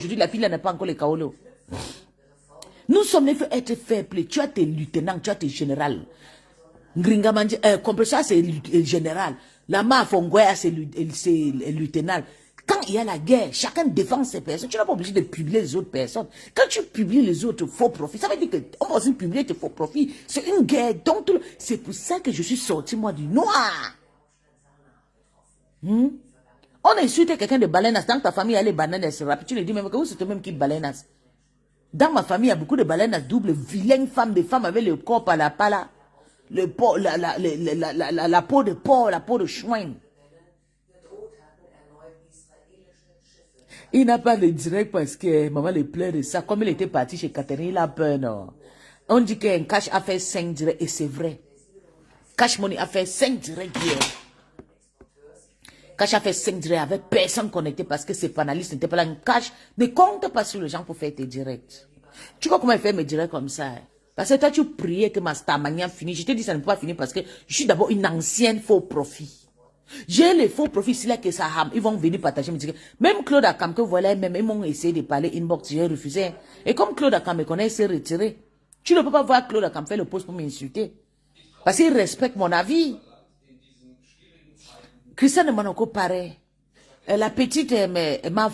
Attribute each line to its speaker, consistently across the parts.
Speaker 1: Aujourd'hui, la fille là n'a pas encore les kaolo. Nous sommes les faits être faibles. Tu as tes lieutenants, tu as tes généraux. Ngringa Manje, Compressor, c'est général. La Mafongoya, c'est lieutenant. Quand il y a la guerre, chacun défend ses personnes. Tu n'es pas obligé de publier les autres personnes. Quand tu publies les autres faux profits, ça veut dire qu'on va aussi publier tes faux profits. C'est une guerre. Donc, c'est pour ça que je suis sorti, moi, du noir. On insulte quelqu'un de Balenas. Dans ta famille, il y a les bananes, c'est rapide. Tu lui dis même que vous, c'est toi-même qui Balenas. Dans ma famille, il y a beaucoup de Balenas doubles, vilaines femmes, des femmes avec le corps à la pala. La peau de porc, la peau de chouin. Il n'a pas de direct parce que maman le pleure de ça. Comme il était parti chez Catherine, il a peur, non. On dit qu'un cash a fait 5 directs et c'est vrai. Cash Money a fait 5 directs hier. Cash a fait 5 directs avec personne connecté parce que ses panélistes n'étaient pas là. Cash ne compte pas sur les gens pour faire tes directs. Tu vois comment il fait mes directs comme ça? Parce que toi, tu priais que ma stamania finisse. Je te dis ça ne peut pas finir parce que je suis d'abord une ancienne faux profit. J'ai les faux profits, c'est là que ça ham. Ils vont venir partager. Même Claude Akam, que voilà, même ils m'ont essayé de parler inbox, j'ai refusé. Et comme Claude Akam me connaît, il s'est retiré. Tu ne peux pas voir Claude Akam faire le post pour m'insulter. Parce qu'il respecte mon avis. Christiane Manoko pareil. La petite, ma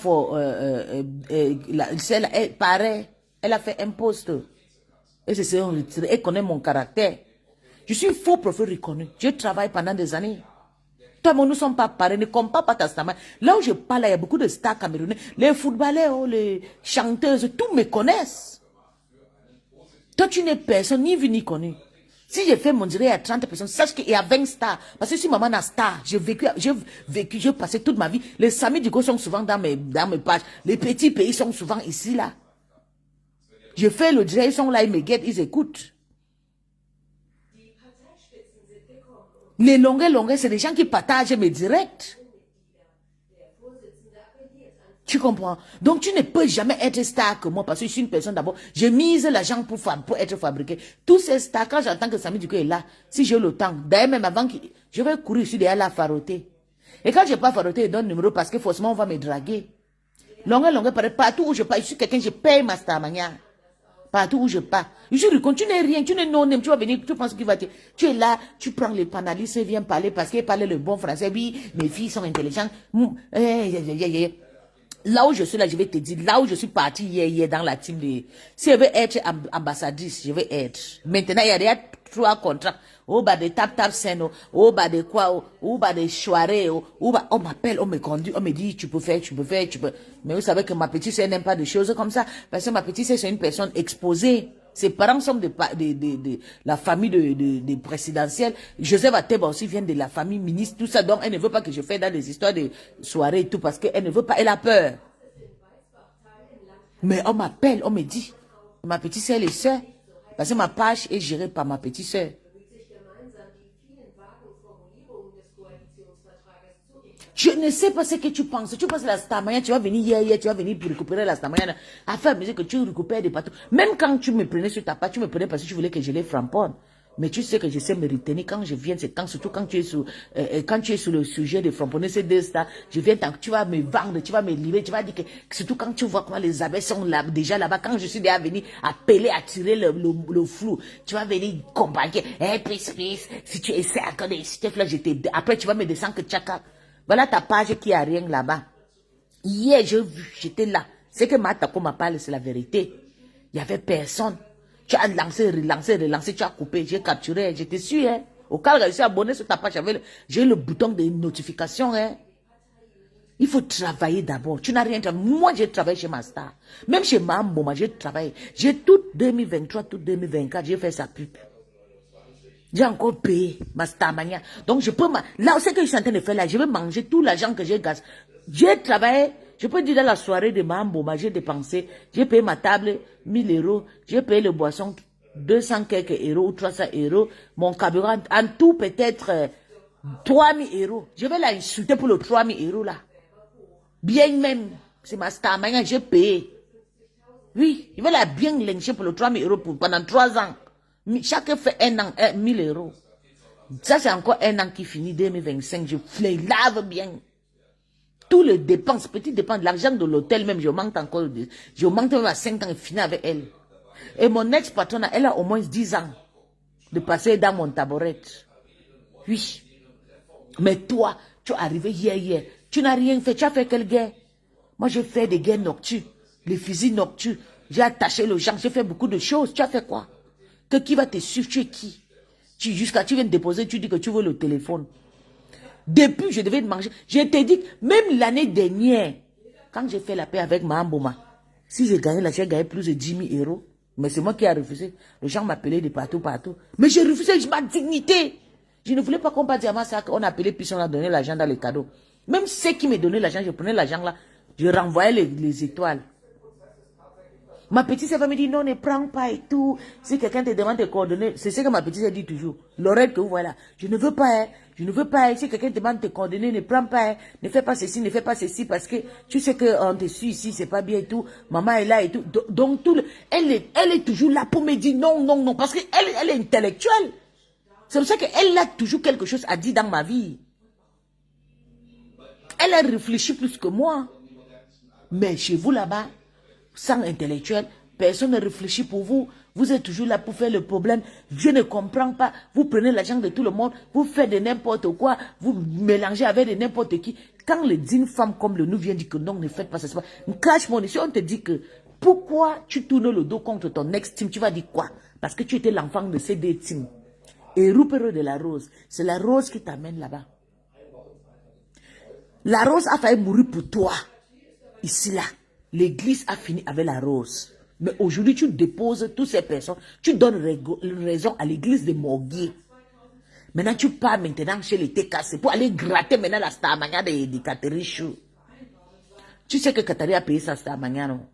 Speaker 1: celle, pareil. Elle a fait un post. Et c'est retiré. Elle connaît mon caractère. Je suis faux profil reconnu. Je travaille pendant des années. Toi, nous ne sommes pas pareils. Ne compare pas ta star. Là où je parle, il y a beaucoup de stars camerounais. Les footballeurs, les chanteuses, tous me connaissent. Toi, tu n'es personne, ni vu ni connu. Si j'ai fait mon direct à 30 personnes, sache qu'il y a 20 stars. Parce que si maman a star, j'ai passé toute ma vie. Les Sami Digo sont souvent dans mes pages. Les petits pays sont souvent ici, là. Je fais le direct, ils sont là, ils me guettent, ils écoutent. Les longueurs, c'est des gens qui partagent mes directs. Tu comprends? Donc, tu ne peux jamais être star que moi parce que je suis une personne d'abord. Je mise l'argent pour être fabriqué. Tous ces stars, quand j'entends que Sami Digo est là, si j'ai le temps, d'ailleurs même avant que je vais courir, je suis derrière la faroter. Et quand je n'ai pas faroté, je donne le numéro parce que forcément on va me draguer. Longueur, partout où je pars, je suis quelqu'un, je paye ma star mania. Partout où je pars. Je dis, tu n'es rien, tu n'es non-name, tu vas venir, tu penses qu'il va te... Tu es là, tu prends les panélistes, viens parler parce qu'ils parlent le bon français. Oui, mes filles sont intelligentes. Là où je suis là, je vais te dire, là où je suis partie hier dans la team de... Si je veux être ambassadrice, je vais être. Maintenant, il y a déjà 3 contrats. Oh, bah, des tap scène, oh, bah, des quoi, oh, bah, des soirées, oh, bah, on m'appelle, on me conduit, on me dit, tu peux faire. Mais vous savez que ma petite sœur n'aime pas de choses comme ça. Parce que ma petite sœur, c'est une personne exposée. Ses parents sont de la famille de présidentielle. Joseph Ateba aussi vient de la famille ministre, tout ça. Donc, elle ne veut pas que je fasse dans des histoires de soirées et tout, parce qu'elle ne veut pas, elle a peur. Mais on m'appelle, on me dit, ma petite sœur est sœur. Parce que ma page est gérée par ma petite sœur. Je ne sais pas ce que tu penses. Tu penses que la stamania, tu vas venir hier, tu vas venir pour récupérer la stamania. À faire que tu récupères des patrons. Même quand tu me prenais sur ta page, tu me prenais parce que tu voulais que je les framponne. Mais tu sais que je sais me retenir quand je viens, c'est surtout quand tu es sur le sujet de framponner ces 2 stars, je viens tu vas me vendre, tu vas me livrer, tu vas dire que, surtout quand tu vois comment les abeilles sont là, déjà là-bas, quand je suis déjà venu appeler, attirer le flou, tu vas venir combattre, peace, si tu essaies encore d'insister, là, après tu vas me descendre que tchaka. Voilà ta page qui a rien là-bas. Hier, j'étais là. C'est que Matako m'a parlé, c'est la vérité. Il n'y avait personne. Tu as lancé, relancé, tu as coupé, j'ai capturé, j'étais sûr, hein. Au cas où je suis abonné sur ta page, j'ai le bouton de notification, hein. Il faut travailler d'abord. Tu n'as rien travaillé. Moi, j'ai travaillé chez ma star. Même chez Mambo, moi, j'ai travaillé. J'ai tout 2023, tout 2024, j'ai fait sa pub. J'ai encore payé ma star mania. Donc, je peux... Là, ce que je suis en train de faire là, je vais manger tout l'argent que j'ai gagné. J'ai travaillé... Je peux dire dans la soirée de Mambo, j'ai dépensé, j'ai payé ma table 1000 €, j'ai payé le boisson 200 quelques euros ou 300 €, mon carburant, en tout peut-être 3000 €. Je vais l'insulter pour le 3000 € là. Bien même, c'est ma star, maintenant j'ai payé. Oui, je vais la bien lyncher pour le 3000 € pendant 3 ans. Chaque fait 1 an, 1000 €. Ça c'est encore 1 an qui finit 2025, je lave bien. Tous les dépenses, petites dépenses, l'argent de l'hôtel même, je manque encore, je manque même à 5 ans, fini avec elle. Et mon ex-patronne, elle a au moins 10 ans de passer dans mon tabouret. Oui. Mais toi, tu es arrivé hier. Tu n'as rien fait. Tu as fait quelle guerre? Moi, j'ai fait des guerres nocturnes, les fusils nocturnes. J'ai attaché le gens, j'ai fait beaucoup de choses. Tu as fait quoi? Que qui va te suivre? Tu es qui? Jusqu'à tu viens de déposer, tu dis que tu veux le téléphone. Depuis, je devais manger. Je t'ai dit, même l'année dernière, quand j'ai fait la paix avec Mahamboma, si j'ai gagné là, j'ai gagné plus de 10 000 euros. Mais c'est moi qui ai refusé. Les gens m'appelaient de partout. Mais j'ai refusé ma dignité. Je ne voulais pas qu'on parte à ma sac. On appelait, puis on a donné l'argent dans les cadeaux. Même ceux qui me donnaient l'argent, je prenais l'argent là, je renvoyais les étoiles. Ma petite sœur me dit non, ne prends pas et tout. Si quelqu'un te demande tes coordonnées, c'est ce que ma petite sœur dit toujours. L'oreille que vous voyez là, je ne veux pas, hein, je ne veux pas. Hein. Si quelqu'un te demande tes coordonnées, ne prends pas, hein, ne fais pas ceci, ne fais pas ceci, parce que tu sais qu'on te suit ici, c'est pas bien et tout. Maman est là et tout. Donc elle est toujours là pour me dire non, non, non, parce qu'elle est intellectuelle. C'est pour ça qu'elle a toujours quelque chose à dire dans ma vie. Elle a réfléchi plus que moi. Mais chez vous là-bas, sans intellectuel, personne ne réfléchit pour vous. Vous êtes toujours là pour faire le problème. Je ne comprends pas. Vous prenez l'argent de tout le monde, vous faites de n'importe quoi, vous mélangez avec de n'importe qui. Quand une femme comme le nous vient dire que non, ne faites pas ça, cache mon si on te dit que pourquoi tu tournes le dos contre ton ex-team, tu vas dire quoi? Parce que tu étais l'enfant de ces deux teams. Et Roupero de la rose, c'est la rose qui t'amène là-bas. La rose a failli mourir pour toi. Ici, là, l'église a fini avec la rose. Mais aujourd'hui, tu déposes toutes ces personnes. Tu donnes raison à l'église de Morguier. Maintenant, tu pars maintenant chez les TKC pour aller gratter maintenant la Starmania de Catherine Chou. Tu sais que Catherine a payé sa Starmania, non?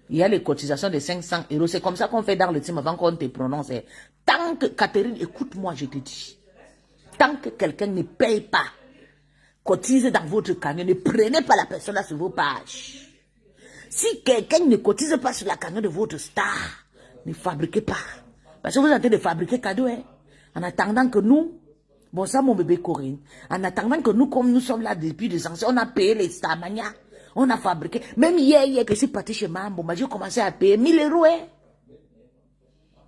Speaker 1: Il y a les cotisations de 500 euros. C'est comme ça qu'on fait dans le team avant qu'on te prononce. Tant que Catherine, écoute-moi, je te dis. Tant que quelqu'un ne paye pas, cotise dans votre camion, ne prenez pas la personne là sur vos pages. Si quelqu'un ne cotise pas sur la camion de votre star, ne fabriquez pas. Parce que vous êtes en train de fabriquer cadeau, hein. En attendant que nous, bon ça mon bébé Corinne, en attendant que nous, comme nous sommes là depuis des anciens, on a payé les Starmania, on a fabriqué. Même hier que je suis parti chez Mambo, j'ai commencé à payer 1000 euros, hein,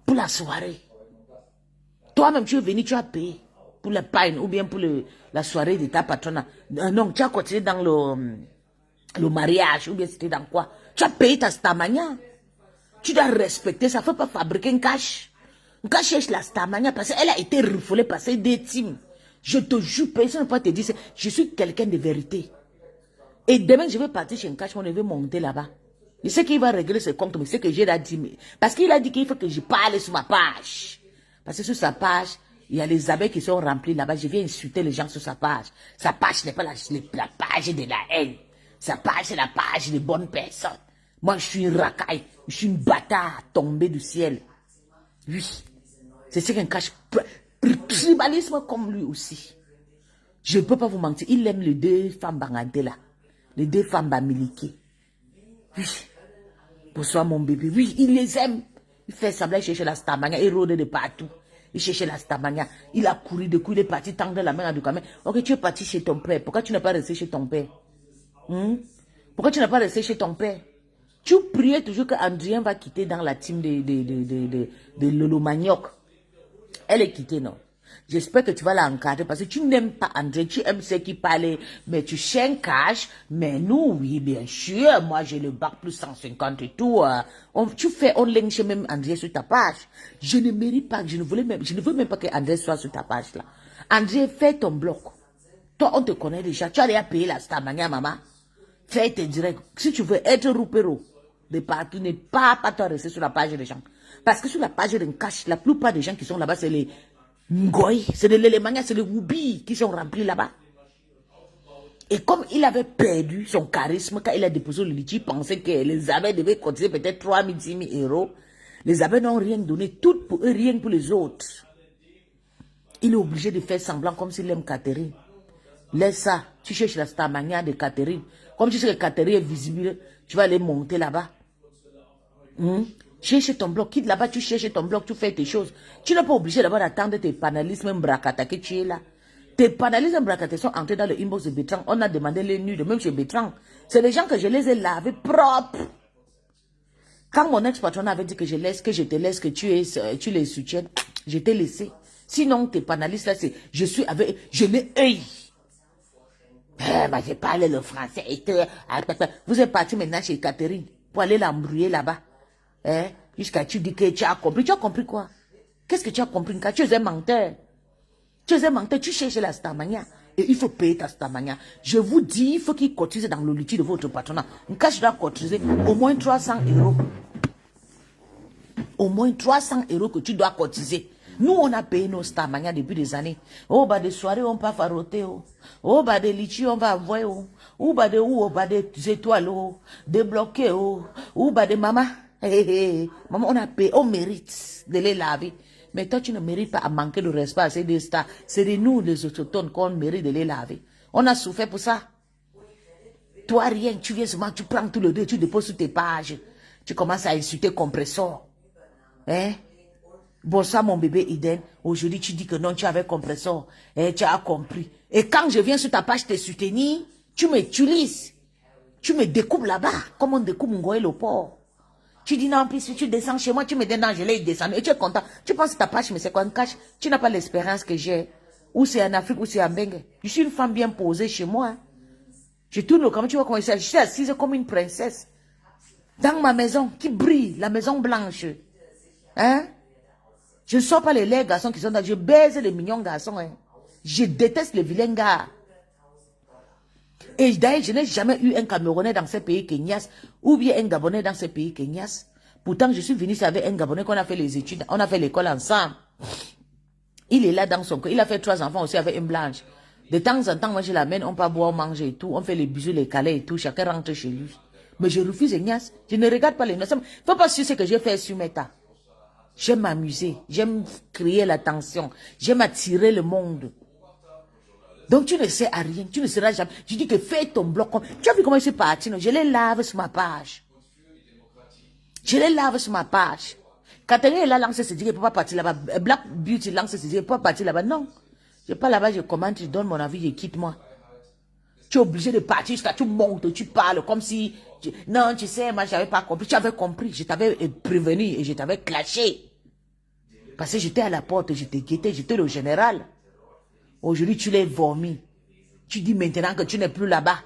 Speaker 1: pour la soirée. Toi-même tu es venu, tu as payé pour le pain ou bien pour la soirée de ta patronne. Non, tu as continué dans le mariage ou bien c'était dans quoi? Tu as payé ta Starmania. Tu dois respecter ça. Il ne faut pas fabriquer une cache. Une cache cherche la Starmania parce qu'elle a été refoulée par ces deux teams. Je te jure, personne ne peut te dire ça. Je suis quelqu'un de vérité. Et demain, je vais partir chez une cache, on va monter là-bas. Je sais qu'il va régler ses comptes, mais c'est que j'ai la dit. Parce qu'il a dit qu'il faut que je parle sur ma page. Parce que sur sa page, il y a les abeilles qui sont remplies là-bas. Je viens insulter les gens sur sa page. Sa page n'est pas la page de la haine. Sa page, c'est la page des bonnes personnes. Moi, je suis une racaille. Je suis une bâtard tombée du ciel. Oui. C'est ce qu'un cache. Tribalisme comme lui aussi. Je ne peux pas vous mentir. Il aime les deux femmes bangante là. Les deux femmes bamiliquées. Oui. Bonsoir mon bébé. Oui, il les aime. Il fait semblant de chercher la Starmania. Il rôde de partout. Il cherchait la Starmania. Il a couru de coups. Il est parti tendre la main à Ducamen. Ok, tu es parti chez ton père. Pourquoi tu n'es pas resté chez ton père? Pourquoi tu n'es pas resté chez ton père? Tu priais toujours que Andrien va quitter dans la team de Lolo Manioc. Elle est quittée, non? J'espère que tu vas l'encadrer parce que tu n'aimes pas André, tu aimes ceux qui parlent, mais tu cherches cash. Mais nous, oui, bien sûr, moi j'ai le bac plus 150 et tout. On lynche même André sur ta page. Je ne mérite pas, je ne veux même pas que André soit sur ta page là. André, fais ton bloc. Toi, on te connaît déjà. Tu as déjà payé la Starmania, maman. Fais tes directs. Si tu veux être roupero de partout, ne pas toi rester sur la page des gens. Parce que sur la page d'un cash, la plupart des gens qui sont là-bas, c'est les Ngoy, c'est les Lélémania, c'est les Woubi qui sont remplis là-bas. Et comme il avait perdu son charisme, quand il a déposé le litige, il pensait que les abeilles devaient cotiser peut-être 3 000, 10 000 euros. Les abeilles n'ont rien donné, tout pour eux, rien pour les autres. Il est obligé de faire semblant comme s'il aime Catherine. Laisse ça, tu cherches la Starmania de Catherine. Comme tu sais que Catherine est visible, tu vas aller monter là-bas. Cherche ton bloc, quitte là-bas, tu cherches ton bloc, tu fais tes choses. Tu n'es pas obligé d'abord d'attendre tes panélistes, même bracata que tu es là. Tes panalistes embracatés sont entrés dans le inbox de Bertrand. On a demandé les nudes, même chez Bertrand. C'est des gens que je les ai lavés propres. Quand mon ex-patron avait dit que je te laisse, que tu les soutiennes, je t'ai laissé. Sinon, tes panélistes là, je n'ai œil. J'ai parlé le français. Vous êtes parti maintenant chez Catherine pour aller l'embrouiller là-bas. Jusqu'à tu dis que tu as compris. Tu as compris quoi? Qu'est-ce que tu as compris? Quand tu es un menteur. Tu es un menteur, tu cherches la Starmania. Et il faut payer ta Starmania. Je vous dis, il faut qu'il cotise dans le litige de votre patronat. Quand je dois cotiser au moins 300 €. Au moins 300 € que tu dois cotiser. Nous, on a payé nos Starmania depuis des années. Oh, bah, des soirées, on va faroter. Oh, bah, des litchis, on va envoyer. Oh, bah, des étoiles. Des bloqués. Oh, bah, des mamas. Maman, on a payé. On mérite de les laver. Mais toi, tu ne mérites pas à manquer de respect à ces deux stars. C'est de nous, les autochtones, qu'on mérite de les laver. On a souffert pour ça. Toi, rien. Tu viens seulement, tu prends tout le deux, tu déposes sur tes pages. Tu commences à insulter compresseur. Bon, ça, mon bébé Eden, aujourd'hui, tu dis que non, tu avais compresseur. Tu as compris. Et quand je viens sur ta page te soutenir, tu m'utilises. Tu me découpes là-bas, comme on découpe Ngoé le porc. Tu dis non, puis si tu descends chez moi, tu me dis non, je l'ai descendu. Et tu es content. Tu penses que ta page, mais c'est quoi un cash? Tu n'as pas l'expérience que j'ai. Ou c'est en Afrique, ou c'est en Bengue. Je suis une femme bien posée chez moi. Je tourne le caméra, tu vois comment je suis assise comme une princesse. Dans ma maison, qui brille, la maison blanche. Je ne sors pas les laids garçons qui sont là. Je baise les mignons garçons. Je déteste les vilains gars. Et d'ailleurs, je n'ai jamais eu un Camerounais dans ce pays Kenyas ou bien un Gabonais dans ce pays Kenyas. Pourtant, je suis venu avec un Gabonais qu'on a fait les études, on a fait l'école ensemble. Il est là dans son cœur. Il a fait 3 enfants aussi avec une blanche. De temps en temps, moi je l'amène, on peut boire, manger et tout. On fait les bisous, les câlins et tout. Chacun rentre chez lui. Mais je refuse Ignace. Je ne regarde pas les noces. Il ne faut pas suivre ce que j'ai fait sur Meta. J'aime m'amuser. J'aime créer l'attention. J'aime attirer le monde. Donc tu ne sais à rien, tu ne seras jamais. Je dis que fais ton bloc. Tu as vu comment je suis parti, non? Je les lave sur ma page. Je les lave sur ma page. Catherine a lancé ses dire, il ne peut pas partir là-bas. Black Beauty lance ses dire, il ne peut pas partir là-bas. Non. Je ne pas là-bas, je commente, je donne mon avis, je quitte moi. Tu es obligé de partir jusqu'à tu montes, tu parles comme si. Non, tu sais, moi, je n'avais pas compris. Tu avais compris. Je t'avais prévenu et je t'avais clashé. Parce que j'étais à la porte, je t'ai guetté, j'étais le général. Aujourd'hui, tu l'as vomi. Tu dis maintenant que tu n'es plus là-bas.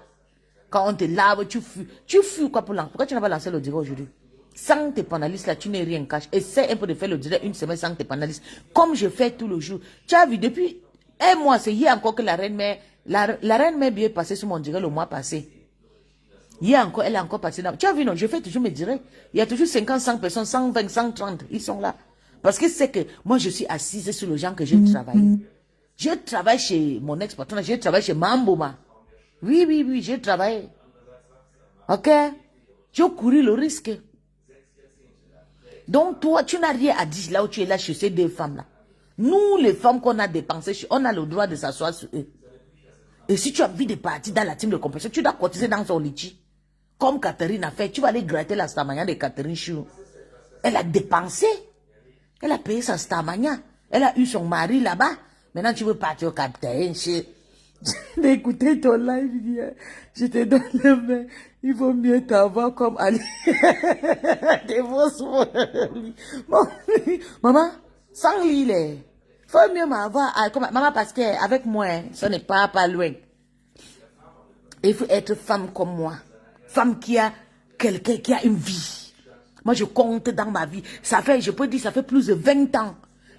Speaker 1: Quand on te lave, tu fuis. Tu fuis quoi pour lancer? Pourquoi tu n'as pas lancé le direct aujourd'hui? Sans tes panélistes là, tu n'es rien caché. Essaie un peu de faire le direct une semaine sans tes panélistes. Comme je fais tout le jour. Tu as vu, depuis un mois, c'est hier encore que la reine mère, la reine mère bien passée sur mon direct le mois passé. Hier encore, elle est encore passée dans. Tu as vu, non, je fais toujours mes directs. Il y a toujours 50, 100 personnes, 120, 130. Ils sont là. Parce que c'est que moi, je suis assise sur les gens que j'ai travaillé. Je travaille chez mon ex-patron, je travaille chez Mambouma. Oui, j'ai travaillé. Ok? J'ai couru le risque. Donc, toi, tu n'as rien à dire là où tu es là chez ces deux femmes-là. Nous, les femmes qu'on a dépensées, on a le droit de s'asseoir sur eux. Et si tu as envie de partir dans la team de compétition, tu dois cotiser dans son litchi. Comme Catherine a fait, tu vas aller gratter la Starmania de Catherine Chou. Elle a dépensé. Elle a payé sa Starmania. Elle a eu son mari là-bas. Maintenant, tu veux partir au capitaine. J'ai écouté ton live. Je te donne le main. Il vaut mieux t'avoir comme Ali. Maman, sans lit, il faut mieux m'avoir. Maman, parce qu'avec moi, ça n'est pas loin. Il faut être femme comme moi. Femme qui a quelqu'un qui a une vie. Moi, je compte dans ma vie. Ça fait, je peux dire, ça fait plus de 20 ans.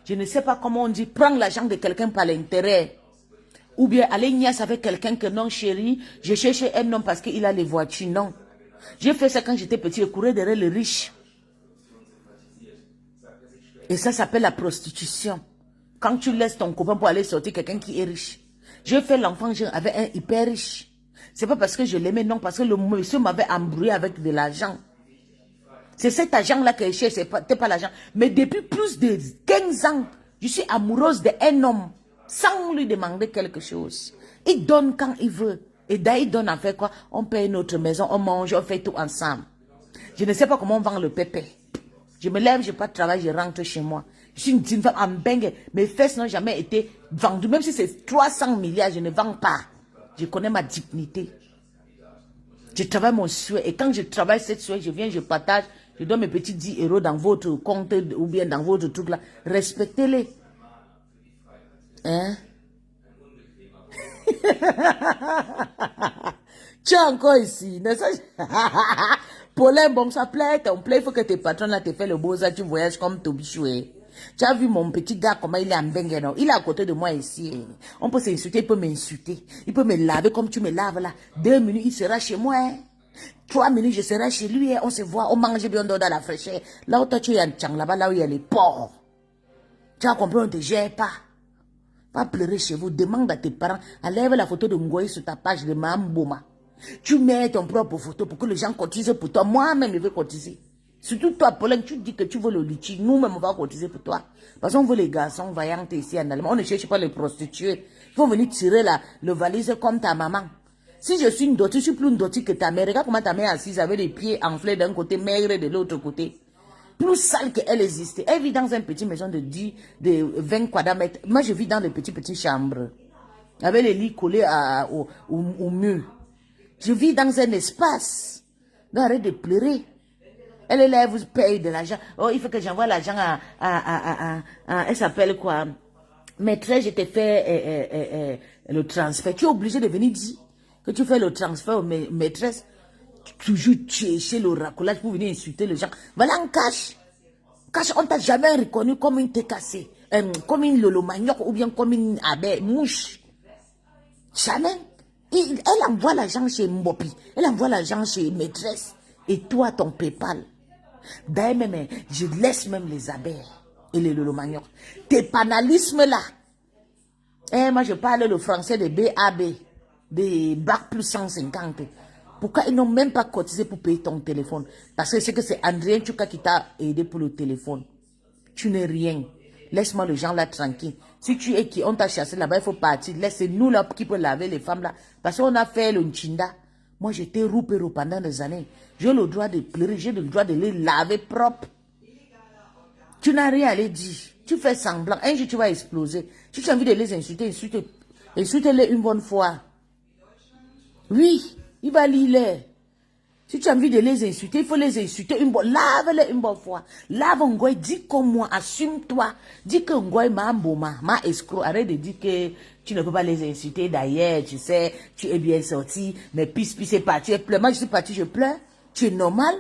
Speaker 1: Je ne sais pas comment on dit, prendre l'argent de quelqu'un par l'intérêt. Ou bien aller niasse avec quelqu'un que non, chérie, je cherchais un homme parce qu'il a les voitures. Non. J'ai fait ça quand j'étais petit, je courais derrière les riches. Et ça s'appelle la prostitution. Quand tu laisses ton copain pour aller sortir quelqu'un qui est riche. J'ai fait l'enfant avec un hyper riche. C'est pas parce que je l'aimais, non, parce que le monsieur m'avait embrouillé avec de l'argent. C'est cet argent-là que je cherche, c'est pas l'argent. Mais depuis plus de 15 ans, je suis amoureuse d'un homme, sans lui demander quelque chose. Il donne quand il veut. Et d'ailleurs, il donne en fait quoi? On paye notre maison, on mange, on fait tout ensemble. Je ne sais pas comment on vend le pépé. Je me lève, je n'ai pas de travail, je rentre chez moi. Je suis une femme en bengue. Mes fesses n'ont jamais été vendues. Même si c'est 300 milliards, je ne vends pas. Je connais ma dignité. Je travaille mon souhait. Et quand je travaille cette souhait, je viens, je partage. Je donne mes petits 10 euros dans votre compte ou bien dans votre truc là. Respectez-les. Hein? Tu es encore ici. Paulin, bon, ça plaît. Ton plaît, il faut que tes patrons là te fassent le beau ça. Tu voyages comme Tobichoué. Tu as vu mon petit gars, comment il est en bengue, non? Il est à côté de moi ici. On peut s'insulter, il peut m'insulter. Il peut me laver comme tu me laves là. 2 minutes, il sera chez moi. Hein? 3 minutes, je serai chez lui. Hein? On se voit, on mange bien dans la fraîcheur. Là où toi, tu es en Tchang, là-bas, là où il y a les porcs. Tu as compris, on ne te gère pas. Va pleurer chez vous. Demande à tes parents. Enlève la photo de Ngoï sur ta page de Mamboma. Tu mets ton propre photo pour que les gens cotisent pour toi. Moi-même, je vais cotiser. Surtout toi, Paulin, tu dis que tu veux le litchi. Nous-mêmes, on va cotiser pour toi. Parce qu'on veut les garçons vaillants ici en Allemagne. On ne cherche pas les prostituées. Ils vont venir tirer le valise comme ta maman. Si je suis une dottie, je suis plus une dottie que ta mère. Regarde comment ta mère est assise avec les pieds enflés d'un côté, maigre de l'autre côté. Plus sale qu'elle existait. Elle vit dans une petite maison de 20 quadramètres. Moi, je vis dans des petites chambres. Avec les lits collés au mur. Je vis dans un espace. Donc, arrête de pleurer. Elle est là, elle vous paye de l'argent. Oh, il faut que j'envoie l'argent elle s'appelle quoi? Maîtresse, je t'ai fait le transfert. Tu es obligé de venir dire que tu fais le transfert aux maîtresses. Toujours chercher le racolage pour venir insulter les gens. Voilà en cash. Cash, on t'a jamais reconnu comme une TKC, comme une lolo manioc ou bien comme une abeille, mouche. Jamais. Elle envoie l'argent chez Mbopi. Elle envoie l'argent chez maîtresse. Et toi, ton PayPal. Ben, même, je laisse même les abeilles et les lolo manioc. Tes panalismes là. Moi, je parle le français de BAB, des bac plus 150. Pourquoi ils n'ont même pas cotisé pour payer ton téléphone? Parce que c'est André Tchouka qui t'a aidé pour le téléphone. Tu n'es rien. Laisse-moi les gens là tranquille. Si tu es qui, on t'a chassé là-bas, il faut partir. Laissez-nous là qui peut laver les femmes là. Parce qu'on a fait le Nchinda. Moi, j'étais roupéro pendant des années. J'ai le droit de pleurer, j'ai le droit de les laver propre. Tu n'as rien à les dire. Tu fais semblant. Un jour, tu vas exploser. Si tu as envie de les insulter, insulte-les une bonne fois. Oui. Il va lire. Si tu as envie de les insulter, il faut les insulter une bonne. Lave-les une bonne fois. Lave Ngoï, dis comme moi, assume-toi. Dis que Ngoï m'a mboma, m'a escroc. Arrête de dire que tu ne peux pas les insulter d'ailleurs, tu sais, tu es bien sorti, mais puis c'est parti, tu pleures. Moi, je suis parti, je pleure. Tu es normal.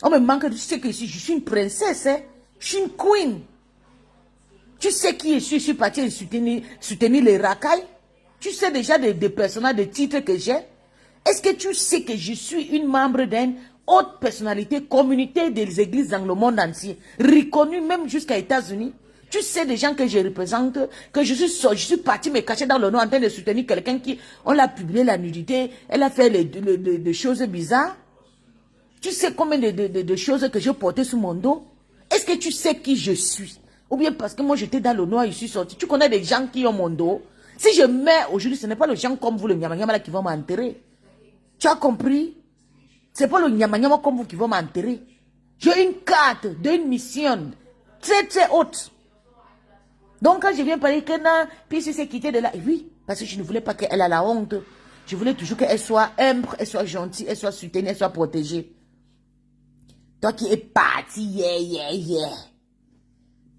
Speaker 1: On me manque, tu sais que je suis une princesse, hein. Je suis une queen. Tu sais qui je suis parti soutenir les racailles. Tu sais déjà des personnages, des titres que j'ai. Est-ce que tu sais que je suis une membre d'une haute personnalité, communauté des églises dans le monde entier, reconnue même jusqu'à États-Unis? Tu sais des gens que je représente, que je suis parti me cacher dans le nom en train de soutenir quelqu'un qui, on l'a publié la nudité, elle a fait des choses bizarres. Tu sais combien de choses que j'ai portées sur mon dos? Est-ce que tu sais qui je suis? Ou bien parce que moi j'étais dans le noir, je suis sorti. Tu connais des gens qui ont mon dos? Si je meurs aujourd'hui, ce n'est pas les gens comme vous, le Nyama là, qui vont m'enterrer. Tu as compris? C'est pas le Nyama comme vous qui vont m'enterrer. J'ai une carte d'une mission très très haute. Donc quand je viens parler que non, puis si c'est quitté de là, oui, parce que je ne voulais pas qu'elle ait la honte. Je voulais toujours qu'elle soit humble, elle soit gentille, elle soit soutenue, elle soit protégée. Toi qui es parti,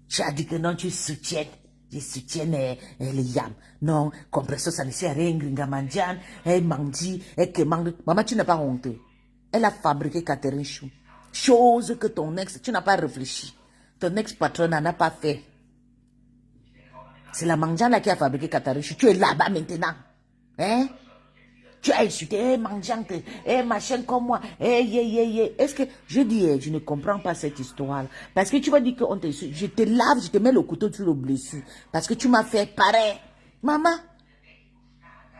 Speaker 1: tu as dit que non, tu soutiens. Je soutiens les yams. Non, compresseur, ça ne sert à rien, Gringamandian, elle mangit, elle commande. Maman, tu n'as pas honte. Elle a fabriqué Catherine Chou. Chose que ton ex, tu n'as pas réfléchi. Ton ex-patron n'en a pas fait. C'est la mangeante là qui a fabriqué Catherine Chou. Tu es là-bas maintenant. Hein? Tu as insulté, mangeante, machin comme moi. Est-ce que, je dis, je ne comprends pas cette histoire. Parce que tu vas dire qu'on t'insulte. Je te lave, je te mets le couteau sur le blessure. Parce que tu m'as fait pareil. Maman.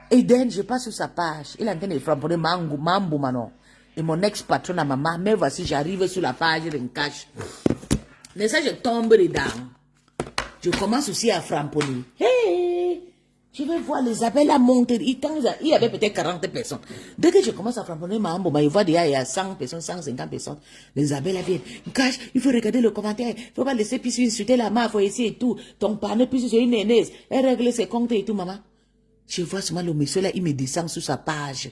Speaker 1: Eden, je passe sur sa page. Il a en train de frapper Mambo Manon. Et mon ex-patron à maman. Mais voici, j'arrive sur la page, je me cache. Mais ça, je tombe dedans. Je commence aussi à framponner. Hey! Je vais voir les appels à monter. Il y avait peut-être 40 personnes. Dès que je commence à frapper ma hambo, il voit déjà il y a 100 personnes, 150 personnes. Les appels viennent. Cache, il faut regarder le commentaire. Il faut pas laisser puis insulter la main, il faut essayer et tout. Ton partenaire, puis c'est une aînesse. Elle règle ses comptes et tout, maman. Je vois seulement le monsieur là, il me descend sur sa page.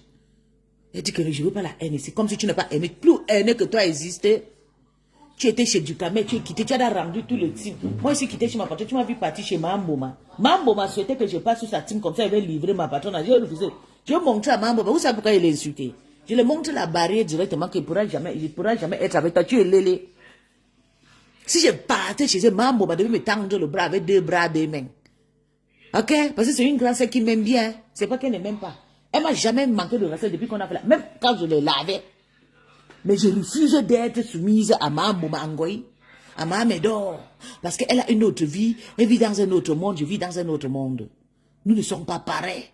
Speaker 1: Il dit que je ne veux pas la haine. C'est comme si tu n'as pas aimé. Plus haine que toi existait. Tu étais chez Ducamel, tu es quitté, tu as rendu tout le team. Moi, je suis quitté chez ma patronne, tu m'as vu partir chez Mamboma. Mamboma souhaitait que je passe sur sa team, comme ça, elle va livrer ma patronne. J'ai refusé. Je vais montrer à Mamboma, vous savez pourquoi il l'a insulté? Je lui montre la barrière directement qu'il ne pourra jamais être avec toi. Tu es lélé. Si je partais chez eux, Mamboma devait me tendre le bras avec 2 bras, 2 mains. Ok? Parce que c'est une grande sœur qui m'aime bien. C'est pas qu'elle ne m'aime pas. Elle m'a jamais manqué de respect depuis qu'on a fait la... Même quand je le lavais. Mais je refuse d'être soumise à ma Angoï, à ma Médor. Parce qu'elle a une autre vie. Elle vit dans un autre monde, je vis dans un autre monde. Nous ne sommes pas pareils.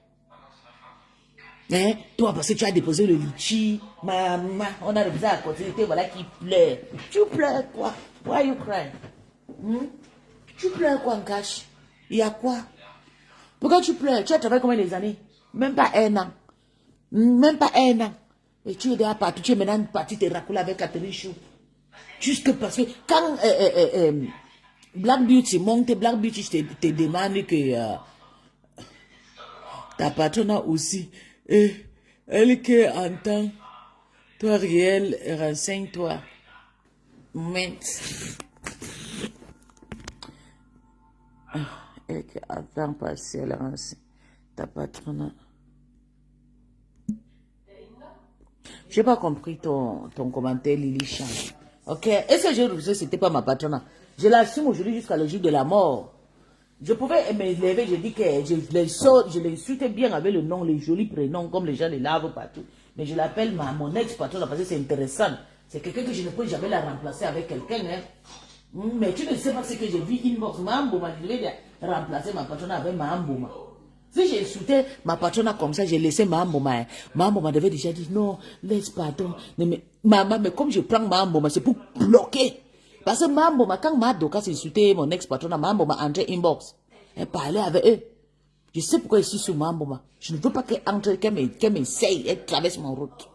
Speaker 1: Hein? Toi, parce que tu as déposé le litchi, maman, on a refusé à côté, voilà qui pleure. Tu pleures quoi? Why you cry? Tu pleures quoi en cache? Il y a quoi? Pourquoi tu pleures? Tu as travaillé combien d'années? Même pas 1 an. Même pas 1 an. Et tu es déjà parti, tu es maintenant parti te racouler avec Catherine Chou. Juste parce que quand Black Beauty monte, Black Beauty te demande que ta patronne aussi, elle qui entend, toi réel, renseigne-toi. Mais, elle qui attend passer, elle renseigne. Ta patronne. Je n'ai pas compris ton commentaire, Lily Chan. Ok? Est-ce que j'ai refusé? Ce n'était pas ma patronne. Je l'assume aujourd'hui jusqu'à le jour de la mort. Je pouvais me lever, je dis que je l'insultais bien avec le nom, les jolis prénoms, comme les gens les lavent partout. Mais je l'appelle mon ex-patronne parce que c'est intéressant. C'est quelqu'un que je ne peux jamais la remplacer avec quelqu'un. Hein? Mais tu ne sais pas ce que j'ai vu inbox. Je vais remplacer ma patronne avec ma Mambouma. Si j'ai insulté ma patronne comme ça, j'ai laissé Mamboma. Mamboma devait déjà dire non, laisse pardon. Maman, mais comme je prends Mamboma, c'est pour bloquer. Parce que Mamboma, quand Madoka s'est insulté mon ex-patronne, Mamboma entrait inbox. Elle parlait avec eux. Je sais pourquoi je suis sur Mamboma. Je ne veux pas qu'elle entre, qu'elle m'essaye, elle traverse mon route.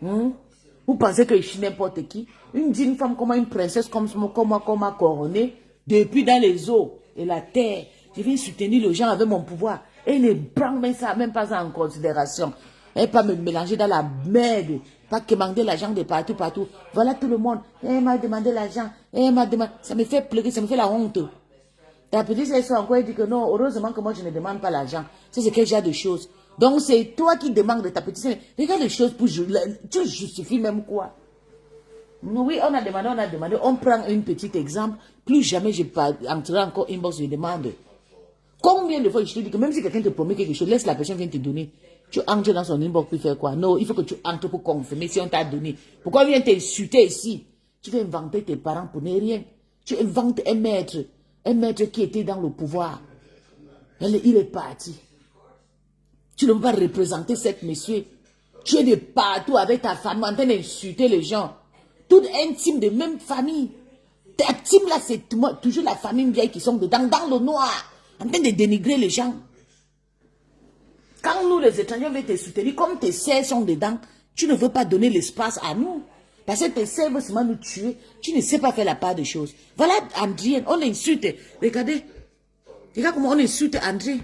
Speaker 1: Vous pensez que je suis n'importe qui? Une digne femme comme une princesse comme moi, comme ma couronnée, depuis dans les eaux et la terre. Je viens soutenir les gens avec mon pouvoir. Et ne prend même pas ça en considération. Et pas me mélanger dans la merde. Pas que demander l'argent de partout, partout. Voilà tout le monde. Elle m'a demandé l'argent. Elle m'a demandé. Ça me fait pleurer, ça me fait la honte. La petite sœur encore dit que non, heureusement que moi je ne demande pas l'argent. C'est quel genre de choses. Donc c'est toi qui demandes de ta petite sœur. Regarde les choses pour tu justifies même quoi. Oui, on a demandé. On prend un petit exemple. Plus jamais je ne entrerai encore inbox, je demande. Combien de fois je te dis que même si quelqu'un te promet quelque chose, laisse la personne vienne te donner. Tu entres dans son inbox pour faire quoi? Non, il faut que tu entres pour confirmer si on t'a donné. Pourquoi viens t'insulter ici? Tu veux inventer tes parents pour ne rien. Tu inventes un maître qui était dans le pouvoir. Il est parti. Tu ne peux pas représenter cette monsieur. Tu es de partout avec ta famille en train d'insulter les gens. Toute intime de même famille. Ta team là, c'est toujours la famille vieille qui sont dedans, dans le noir. En train de dénigrer les gens. Quand nous, les étrangers, veulent te soutenir, comme tes sœurs sont dedans, tu ne veux pas donner l'espace à nous. Parce que tes sœurs veulent seulement nous tuer. Tu ne sais pas faire la part des choses. Voilà André, on insulte. Regardez. Regarde comment on insulte André.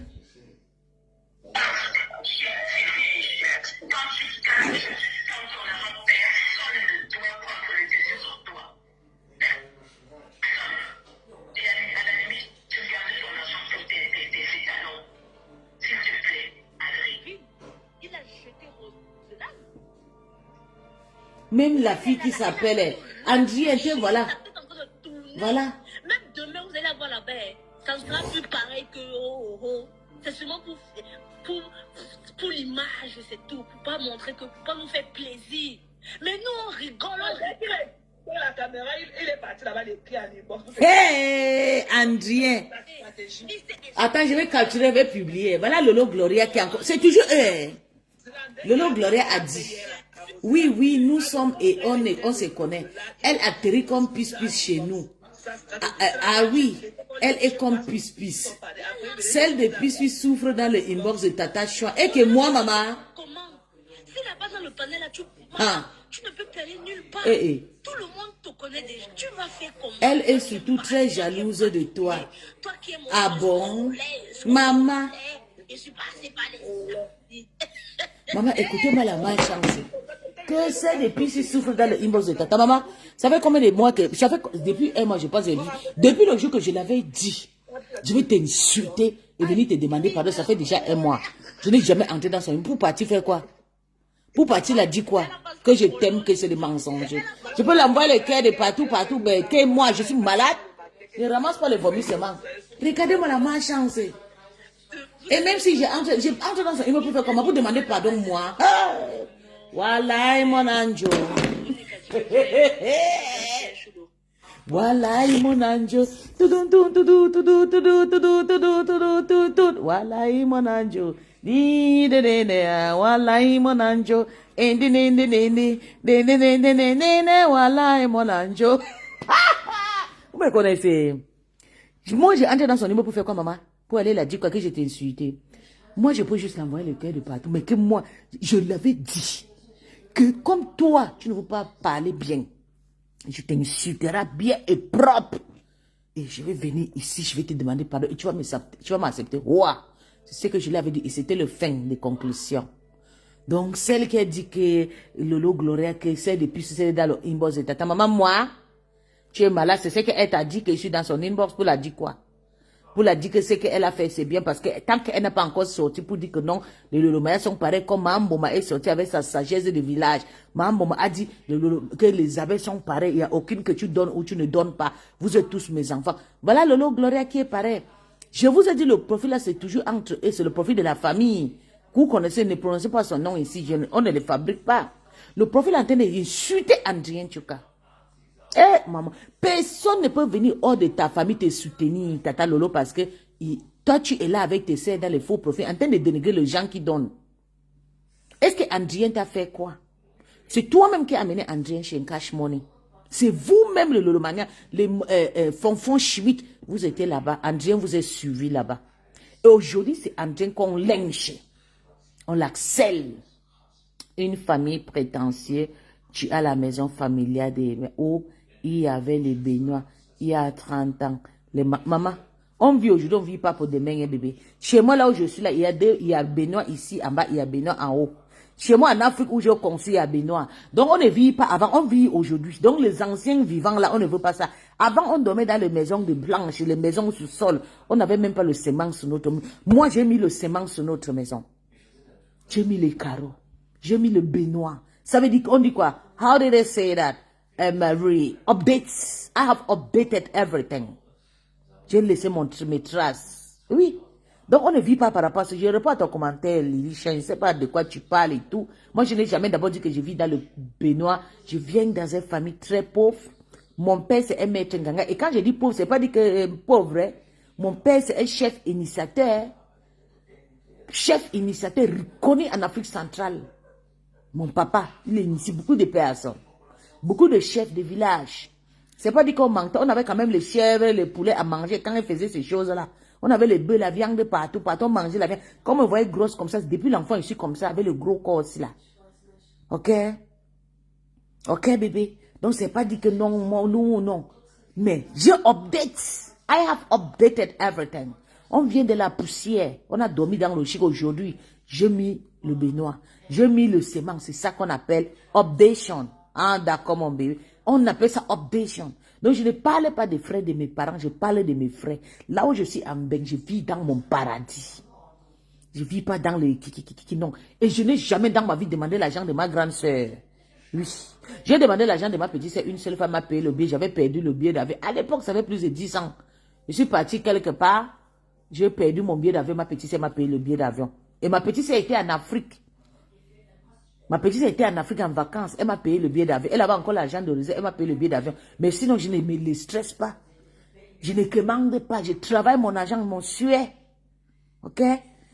Speaker 1: Même la fille qui s'appelle André, voilà. Voilà.
Speaker 2: Même demain, vous allez avoir la baie. Ça ne sera plus pareil que C'est seulement pour l'image, c'est tout. Pour pas montrer que, pour pas nous faire plaisir. Mais nous, on rigole.
Speaker 3: Pour la caméra, il est parti là-bas, les pieds à l'époque.
Speaker 1: Hé, André. Attends, je vais capturer, je vais publier. Voilà Lolo Gloria qui est encore. C'est toujours eux. Lolo Gloria a dit. Oui, nous sommes et on se connaît. Elle atterrit comme pisse chez nous. Ah oui, elle est comme Pis. Celle de Pis souffre dans le inbox de Tata Chouan. Et que moi, maman.
Speaker 2: Comment? Si elle n'est pas dans le panel là, tu ne peux plus aller nulle part. Tout le monde te connaît déjà. Tu vas faire comment?
Speaker 1: Elle est surtout très jalouse de toi.
Speaker 2: Toi qui es mon
Speaker 1: Ah bon? Maman.
Speaker 2: Je suis passée par les...
Speaker 1: Maman, écoutez-moi la malchance. Que c'est depuis si souffre dans le inbox de Tata. Maman, ça fait combien de mois que... Ça fait, depuis un mois, je pense, depuis le jour que je l'avais dit, je vais t'insulter et venir te demander pardon. Ça fait déjà un mois. Je n'ai jamais entré dans son... Pour partir faire quoi? Pour partir, il a dit quoi? Que je t'aime, que c'est des mensonges. Je peux l'envoyer le cœur de partout, mais que moi, je suis malade. Ne ramasse pas les vomissements. Regardez-moi la malchance. Et même si j'entre dans son immeuble pour faire comment? Pour demander pardon, moi. Voilà, mon ange. Voilà, mon ange. Voilà, mon ange. Voilà, mon ange. Voilà, mon ange. Vous me connaissez? Moi, j'ai entré dans son immeuble pour faire quoi, maman? Pour aller la dire quoi, que je t'ai insulté. Moi, je peux juste l'envoyer le cœur de partout. Mais que moi, je l'avais dit. Que comme toi, tu ne veux pas parler bien. Je t'insulterai bien et propre. Et je vais venir ici, je vais te demander pardon. Et tu vas m'accepter. Ouah! C'est ce que je l'avais dit. Et c'était le fin de conclusion. Donc, celle qui a dit que Lolo Gloria, que c'est depuis c'est dans le inbox de Tata. Maman, moi, tu es malade. C'est ce qu'elle t'a dit que je suis dans son inbox pour la dire quoi? Pour la dire que ce qu'elle a fait, c'est bien parce que tant qu'elle n'a pas encore sorti pour dire que non, les Lolomaya sont pareils comme Mamboma est sorti avec sa sagesse de village. Mamboma a dit que les abeilles sont pareilles, il n'y a aucune que tu donnes ou tu ne donnes pas. Vous êtes tous mes enfants. Voilà Lolo Gloria qui est pareil. Je vous ai dit, le profil là, c'est toujours entre eux, c'est le profil de la famille. Vous connaissez, ne prononcez pas son nom ici, on ne le fabrique pas. Le profil est en train d'insulter Andrien Tchouka. Eh, maman, personne ne peut venir hors de ta famille te soutenir, Tata Lolo, parce que toi, tu es là avec tes sœurs dans les faux profils, en train de dénigrer les gens qui donnent. Est-ce que Andrien t'a fait quoi? C'est toi-même qui as amené Andrien chez Cash Money. C'est vous-même, le Lolomania, les fonfons chimiques, vous étiez là-bas. Andrien vous a suivi là-bas. Et aujourd'hui, c'est Andrien qu'on lynche. On l'accelle. Une famille prétentieuse, tu as la maison familiale où il y avait les baignoires, il y a 30 ans. Maman, on vit aujourd'hui, on ne vit pas pour demain, hein, bébé. Chez moi, là où je suis, là, il y a baignoire ici, en bas, il y a baignoire en haut. Chez moi, en Afrique, où je construis, il y a baignoire. Donc, on ne vit pas avant, on vit aujourd'hui. Donc, les anciens vivants, là, on ne veut pas ça. Avant, on dormait dans les maisons de blanches, les maisons sous sol. On n'avait même pas le ciment sur notre maison. Moi, j'ai mis le ciment sur notre maison. J'ai mis les carreaux. J'ai mis le baignoire. Ça veut dire qu'on dit quoi? How did they say that? Marie, updates. I have updated everything. J'ai laissé mes traces. Oui. Donc, on ne vit pas par rapport à ça. Je réponds à ton commentaire, Lily. Je ne sais pas de quoi tu parles et tout. Moi, je n'ai jamais d'abord dit que je vis dans le baignoire. Je viens dans une famille très pauvre. Mon père, c'est un maître nganga. Et quand je dis pauvre, c'est pas dit que pauvre. Hein. Mon père, c'est un chef initiateur. Chef initiateur reconnu en Afrique centrale. Mon papa, il initie beaucoup de personnes. Beaucoup de chefs de village. C'est pas dit qu'on manquait. On avait quand même les chèvres, les poulets à manger quand ils faisaient ces choses-là. On avait les bœufs, la viande partout, on mangeait la viande. Comme on voyait grosse comme ça, depuis l'enfant, je suis comme ça, avec le gros corps aussi là. Ok? Ok, bébé? Donc, c'est pas dit que non, non. Mais, je update. I have updated everything. On vient de la poussière. On a dormi dans le chic aujourd'hui. J'ai mis le baignoire. J'ai mis le sément. C'est ça qu'on appelle updation. Ah, d'accord, mon bébé. On appelle ça updation. Donc, je ne parlais pas des frères de mes parents. Je parlais de mes frères. Là où je suis en Beng, je vis dans mon paradis. Je ne vis pas dans les kiki, non. Et je n'ai jamais dans ma vie demandé l'argent de ma grande soeur. Oui. J'ai demandé l'argent de ma petite soeur. Une seule femme m'a payé le billet. J'avais perdu le billet d'avion. À l'époque, ça fait plus de 10 ans. Je suis parti quelque part. J'ai perdu mon billet d'avion. Ma petite soeur m'a payé le billet d'avion. Et ma petite soeur était en Afrique. Ma petite soeur était en Afrique en vacances. Elle m'a payé le billet d'avion. Elle avait encore l'argent de réserve. Elle m'a payé le billet d'avion. Mais sinon, je ne me stresse pas. Je ne commande pas. Je travaille mon argent, mon suet. Ok?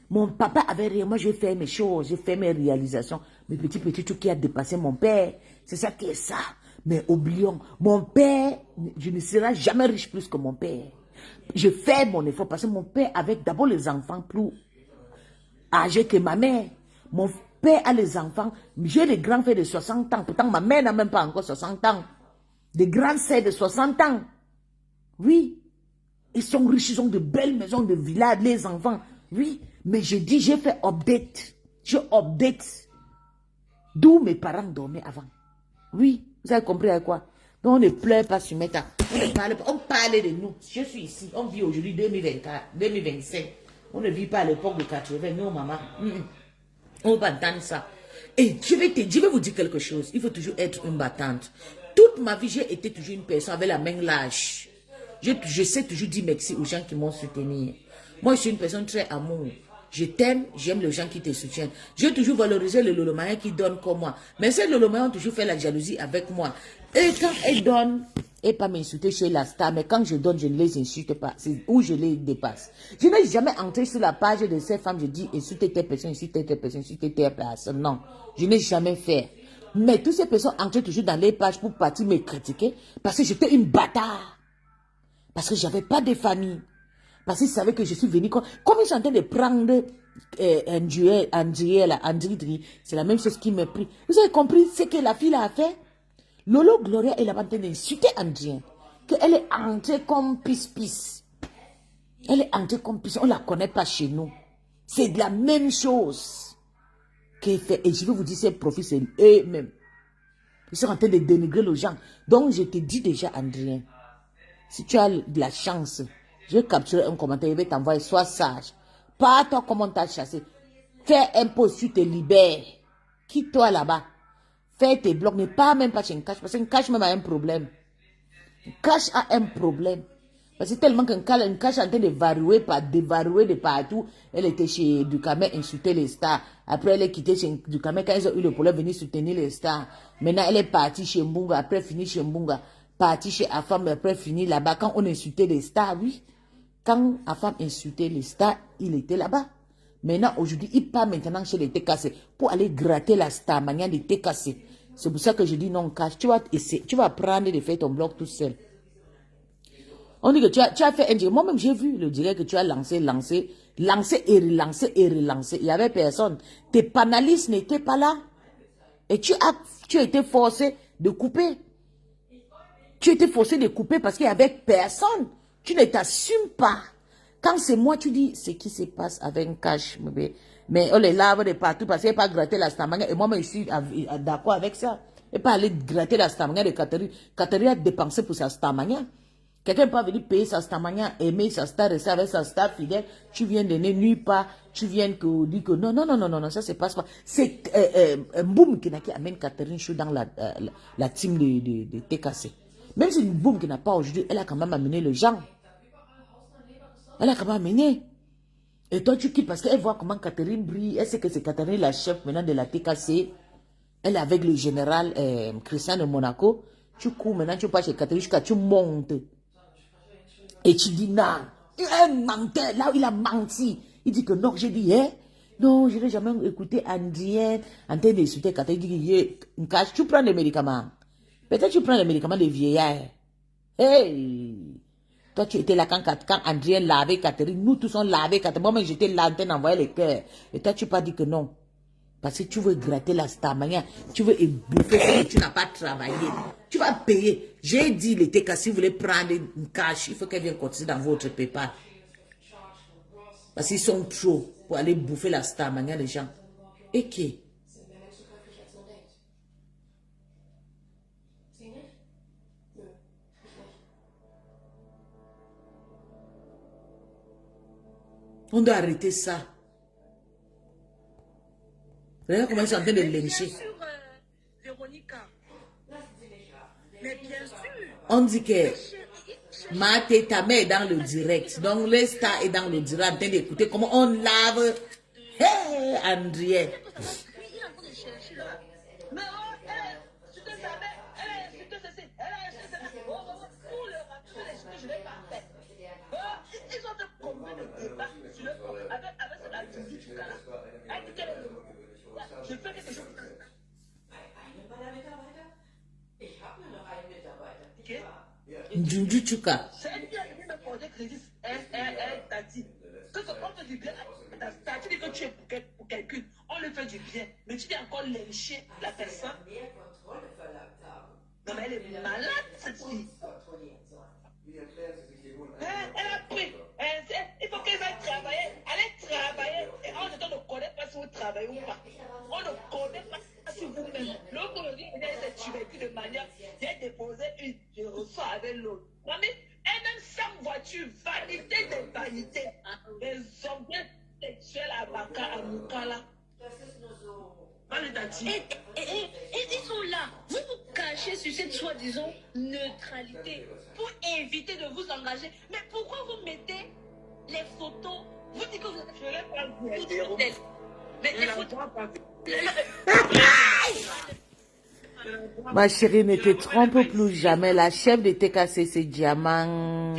Speaker 1: Mon papa avait rien. Moi, j'ai fait mes choses. J'ai fait mes réalisations. Mes petits trucs qui a dépassé mon père. C'est ça qui est ça. Mais oublions. Mon père je ne serai jamais riche plus que mon père. Je fais mon effort parce que mon père avait d'abord les enfants plus âgés que ma mère. Mon père a les enfants. J'ai des grands frères de 60 ans. Pourtant, ma mère n'a même pas encore 60 ans. Des grands sœurs de 60 ans. Oui. Ils sont riches, ils ont de belles maisons, de villas, les enfants. Oui. Mais je dis, j'ai fait update. Je update. D'où mes parents dormaient avant. Oui. Vous avez compris à quoi? Donc, on ne pleure pas sur Meta. On parle de nous. Je suis ici. On vit aujourd'hui 2024, 2025. On ne vit pas à l'époque de 80. Non, maman. On va entendre ça. Et je vais vous dire quelque chose. Il faut toujours être une battante. Toute ma vie, j'ai été toujours une personne avec la main lâche. Je sais toujours dire merci aux gens qui m'ont soutenu. Moi, je suis une personne très amour. Je t'aime, j'aime les gens qui te soutiennent. J'ai toujours valorisé le lolomayen qui donne comme moi. Mais ces lolomayens ont toujours fait la jalousie avec moi. Et quand elles donnent, et pas m'insulter chez la star, mais quand je donne, je ne les insulte pas. C'est où je les dépasse. Je n'ai jamais entré sur la page de ces femmes, je dis insultez telle personne, insultez telle personne, insultez telle personne. Non, je n'ai jamais fait. Mais toutes ces personnes entraient toujours dans les pages pour partir me critiquer parce que j'étais une bâtard. Parce que j'avais pas de famille. Parce qu'ils savaient que je suis venue. Comme ils sont en train de prendre Andri, c'est la même chose qui me prit. Vous avez compris ce que la fille a fait? Lolo Gloria est là-bas en train d'insulter Andrien. Qu'elle est entrée comme pisse-pisse. Elle est entrée comme pisse. On ne la connaît pas chez nous. C'est de la même chose qu'elle fait. Et je vais vous dire, ces profils, c'est eux-mêmes. Ils sont en train de dénigrer les gens. Donc, je te dis déjà, Andrien, si tu as de la chance, je vais capturer un commentaire, je vais t'envoyer, sois sage. Pas toi comment t'as chassé. Fais un post, tu te libères. Quitte-toi là-bas. Fais tes blogs, ne pas même pas chez une cache, parce qu'une cache même a un problème. Une cache a un problème. Parce que tellement qu'une cache est en train de dévarouer de partout. Elle était chez Ducamé, insulter les stars. Après, elle est quittée chez Ducamé quand ils ont eu le problème, venir soutenir les stars. Maintenant, elle est partie chez Mbunga, après fini chez Mbunga. Partie chez Afam, après fini là-bas. Quand on insultait les stars, oui. Quand Afam insultait les stars, il était là-bas. Maintenant, aujourd'hui, il part maintenant chez les TKC pour aller gratter la star, manière de TKC. C'est pour ça que je dis non, cache. Tu vas essayer, tu vas apprendre de faire ton blog tout seul. On dit que tu as fait un direct. Moi-même, j'ai vu le direct que tu as lancé et relancé. Il n'y avait personne. Tes panélistes n'étaient pas là. Et tu as été forcé de couper. Tu étais forcé de couper parce qu'il n'y avait personne. Tu ne t'assumes pas. Quand c'est moi, tu dis ce qui se passe avec un cash. Mais on les lave de partout parce qu'il n'y a pas gratter la stamania. Et moi-même, je suis d'accord avec ça. Et pas aller gratter la stamania de Catherine. Catherine a dépensé pour sa stamania. Quelqu'un peut venir payer sa stamania, aimer sa star, rester avec sa star fidèle. Tu viens de ne nuire pas. Tu viens de dire que non, ça se passe pas. C'est un boom qui amène Catherine Chou dans la team de TKC. Même si une boom qui n'a pas aujourd'hui, elle a quand même amené les gens. Elle a quand même amené. Et toi, tu quittes parce qu'elle voit comment Catherine brille. Elle sait que c'est Catherine la chef maintenant de la TKC. Elle est avec le général Christian de Monaco. Tu cours maintenant, tu pars chez Catherine jusqu'à tu montes. Et tu dis non. Tu es un menteur. Là où il a menti. Il dit que non, j'ai dit, non, je n'ai jamais écouté Andrien en train d'insulter Catherine. Il dit, tu prends des médicaments. Peut-être tu prends les médicaments de vieillard. Hey! Toi, tu étais là quand Andrien lavait Catherine. Nous tous on lavait Catherine. Moi-même, j'étais là en train d'envoyer les cœurs. Et toi, tu n'as pas dit que non. Parce que tu veux gratter la stamania. Tu veux bouffer ce que tu n'as pas travaillé. Tu vas payer. J'ai dit, les TK, si vous voulez prendre une cash, il faut qu'elle vienne continuer dans votre PayPal. Parce qu'ils sont trop pour aller bouffer la stamania, les gens. Et qui? On doit arrêter ça. Regarde comment ils sont en train de lyncher.
Speaker 2: Bien sûr, Véronica. Mais bien sûr.
Speaker 1: On dit que ta mère est dans le direct. Donc, le star est dans le direct en train d'écouter comment on lave. Hey, Andrien.
Speaker 2: Oui, il est en train de chercher là.
Speaker 3: Mais tu te savais, elle a insulté ceci, elle a insulté ceci. Tout le reste, tous les choses, je ne l'ai pas fait. Ils ont fait combien de débats sur le corps avec cette attitude du gars là. Elle dit qu'elle est. Je fais quelque chose.
Speaker 4: Eine Mitarbeiter? Ich habe nur noch einen Mitarbeiter.
Speaker 3: Okay.
Speaker 1: Njuju Chuka.
Speaker 3: C'est elle qui a venu me porter crédit. Elle t'a dit que on fait du bien. Tu dis que tu es pour quelqu'un. On lui fait du bien. Mais tu viens encore lyncher la personne. Non, mais elle est malade, cette fille. Elle a pris. Il faut qu'elle aille travailler. Allez travailler. Et on ne connaît pas si vous travaillez ou pas. On ne connaît pas si vous-même. L'autre aujourd'hui, il s'est tué de manière. J'ai déposé une, je reçois avec l'autre. Mamie, elle-même sans voiture, vanité des vanités. Les objets sexuels à Baka, à Mukala.
Speaker 2: Et ils sont là. Vous vous cachez sur cette soi-disant neutralité pour éviter de vous engager. Mais pourquoi vous mettez les photos? Vous dites que vous êtes...
Speaker 3: Je l'ai pas vu.
Speaker 2: Mais les photos...
Speaker 1: Ma chérie, ne te trompe plus jamais. La chef de TKC, c'est Diamant.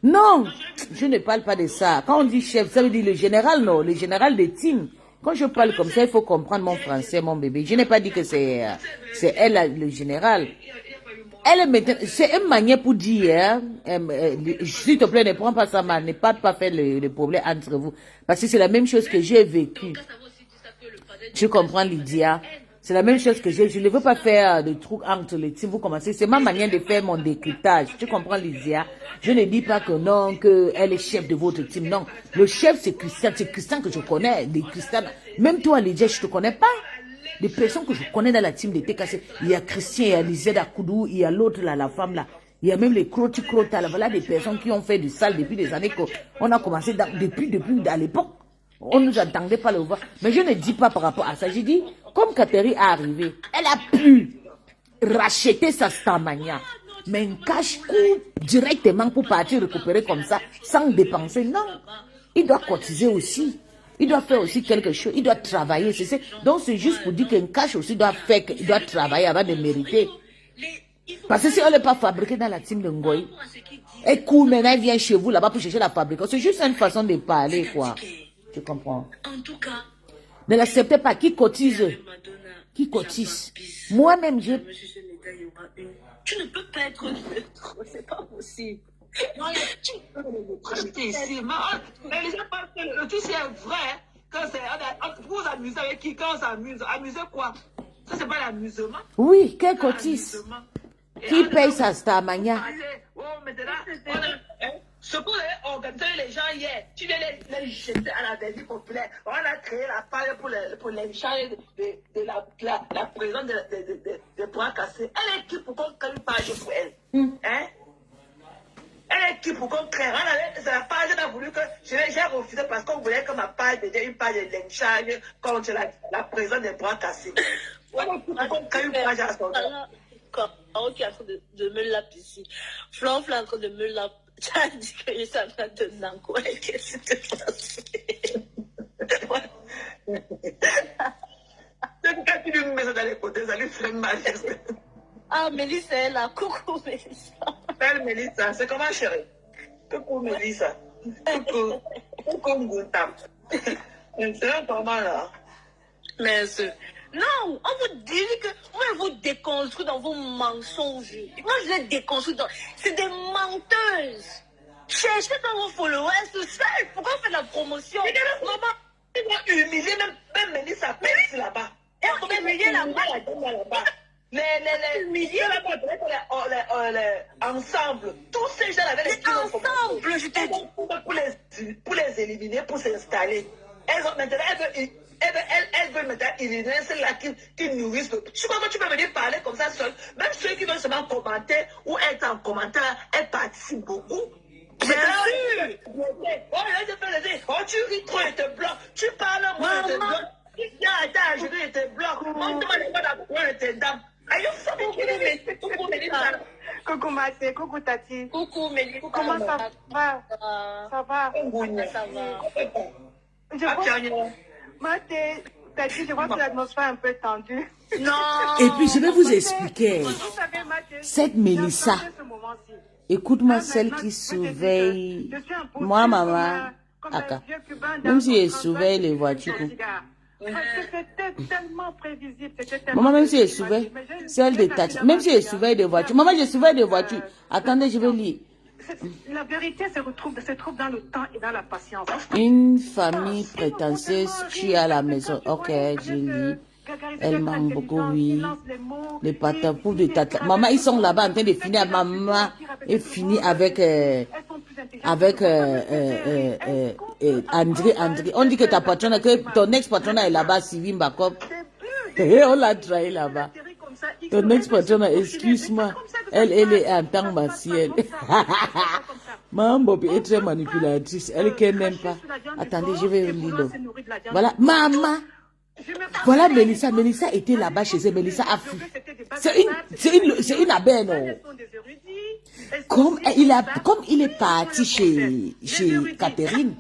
Speaker 1: Non, je ne parle pas de ça. Quand on dit chef, ça veut dire le général, non. Le général de team. Quand je parle comme ça, il faut comprendre mon français, mon bébé. Je n'ai pas dit que c'est elle, le général. Elle est maintenant, c'est une manière pour dire, s'il te plaît, ne prends pas ça mal, ne pas faire le problème entre vous. Parce que c'est la même chose que j'ai vécu. Tu comprends, Lydia? C'est la même chose que je ne veux pas faire de trucs entre les teams. Vous commencez, c'est ma manière de faire mon décryptage. Tu comprends, Lydia? Je ne dis pas que non, qu'elle est chef de votre team. Non, le chef, c'est Christian que je connais. Des Christian. Même toi, Lydia, je ne te connais pas. Les personnes que je connais dans la team de TKC, il y a Christian, il y a Lisette Koudou, il y a l'autre là, la femme là. Il y a même les Crota. Voilà des personnes qui ont fait du sale depuis des années qu'on a commencé, depuis à l'époque. On ne nous attendait pas le voir. Mais je ne dis pas par rapport à ça. Je dis, comme Catherine est arrivée, elle a pu racheter sa Starmania. Mais un cache-coup directement pour partir récupérer comme ça, sans dépenser. Non. Il doit cotiser aussi. Il doit faire aussi quelque chose. Il doit travailler. Donc c'est juste pour dire qu'un cash aussi doit faire, il doit travailler avant de mériter. Parce que si on n'est pas fabriqué dans la team de Ngoï, et cool, maintenant elle vient chez vous là-bas pour chercher la fabrication. C'est juste une façon de parler, quoi. Tu comprends?
Speaker 2: En tout cas,
Speaker 1: ne l'acceptez pas. Qui cotise? Qui cotise? Moi-même, je...
Speaker 2: Tu ne peux pas être neutre. C'est pas possible.
Speaker 3: Non, tu peux rester ici. Mais les gens pensent que le truc c'est vrai. Quand c'est, vous vous amusez avec qui? Quand on s'amuse, amusez quoi? Ça, c'est pas l'amusement.
Speaker 1: Oui, quel cotise? Qui paye sa Starmania?
Speaker 3: Oh, maintenant, ce qu'on a organisé les gens hier, tu viens les jeter à la verdure populaire. On a créé la page pour les gens de la présidente de Bras Cassés. Elle est qui pour qu'on crée une page pour elle? Hein? Elle est qui pour qu'on crée? C'est la page qu'on a voulu que j'ai refusé parce qu'on voulait que ma page devienne une page de lynchage contre la présidente de Bras Cassés. On est qui pour qu'on crée une page à son nom?
Speaker 2: Quand qui est en train de me laper ici. Flan est en train de me laper. Tu as dit que je suis en train de nango. Qu'est-ce qui s'est passé?
Speaker 3: Quand tu lui mets ça dans les côtés, ça lui fait mal.
Speaker 2: Ah, Mélissa est là. Coucou, Mélissa.
Speaker 3: Belle Mélissa, c'est comment, chérie? Coucou, Mélissa. Coucou, Ngoutam. C'est comment, là?
Speaker 2: Merci. Non, on vous dit que vous vous déconstruisez dans vos mensonges. Moi, je les déconstruis dans... C'est des menteuses. Cherchez dans vos followers, c'est ça. Pourquoi on fait la promotion?
Speaker 3: Maman, ils vont humilier même Mélissa Pérez là-bas.
Speaker 2: Et on va humilier là-bas.
Speaker 3: Les humilier là-bas, ensemble. Tous ces gens avec les
Speaker 2: ensemble, je t'ai dit.
Speaker 3: Pour les éliminer, pour s'installer. Maintenant, elles veulent maintenant éliminer celles-là qui nourrissent le... Tu peux venir parler comme ça seul. Même ceux qui veulent seulement commenter ou être en commentaire, elles participent beaucoup.
Speaker 2: Bien sûr.
Speaker 3: Oh, tu ris trop et te bloques. Tu parles, moi, je te bloque. Tu viens à ta genoux et te bloque. Moi, je te demande d'apprendre tes dames. Are you fucking kidding me? Coucou, Mélissa.
Speaker 4: Coucou, Mathé. Coucou, Tati.
Speaker 2: Coucou, Mélissa.
Speaker 4: Comment ça va? Ça va?
Speaker 2: Ça va.
Speaker 4: Je vois... Mathé, Tati, je vois que l'atmosphère est un peu tendue.
Speaker 2: Non.
Speaker 1: Et puis, je vais vous expliquer.
Speaker 4: Vous savez, Mathé,
Speaker 1: Cette Mélissa, écoute-moi, celle qui surveille. Moi, maman, Aka. Même si elle surveille les voitures.
Speaker 4: Parce que c'était tellement prévisible. Tellement
Speaker 1: Maman, même si elle
Speaker 4: prévisible.
Speaker 1: surveille,
Speaker 4: Mais
Speaker 1: celle des taxis, même si elle surveille des voitures. Maman, je surveille des voitures. Attendez, je vais lire.
Speaker 4: La vérité se trouve dans le temps et dans la patience.
Speaker 1: Une famille prétentieuse tue à la maison. Ok, je lis. Elle manque beaucoup, oui. Les patapous de tata. Maman, ils sont là-bas en train de finir. Maman est finie avec André. On dit que ta patronne, que ton ex-patronne est là-bas, Sylvie Mbakop. On l'a trahi là-bas. Ton ex-patronne, excuse-moi. Elle est en temps partiel. Maman Bobby est très manipulatrice. Elle ne n'aime pas. Attendez, je vais lire. Voilà, maman. Voilà Mélissa. Mélissa était là-bas chez elle. Mélissa a fui. C'est une abeille, non? Comme il est parti chez Catherine,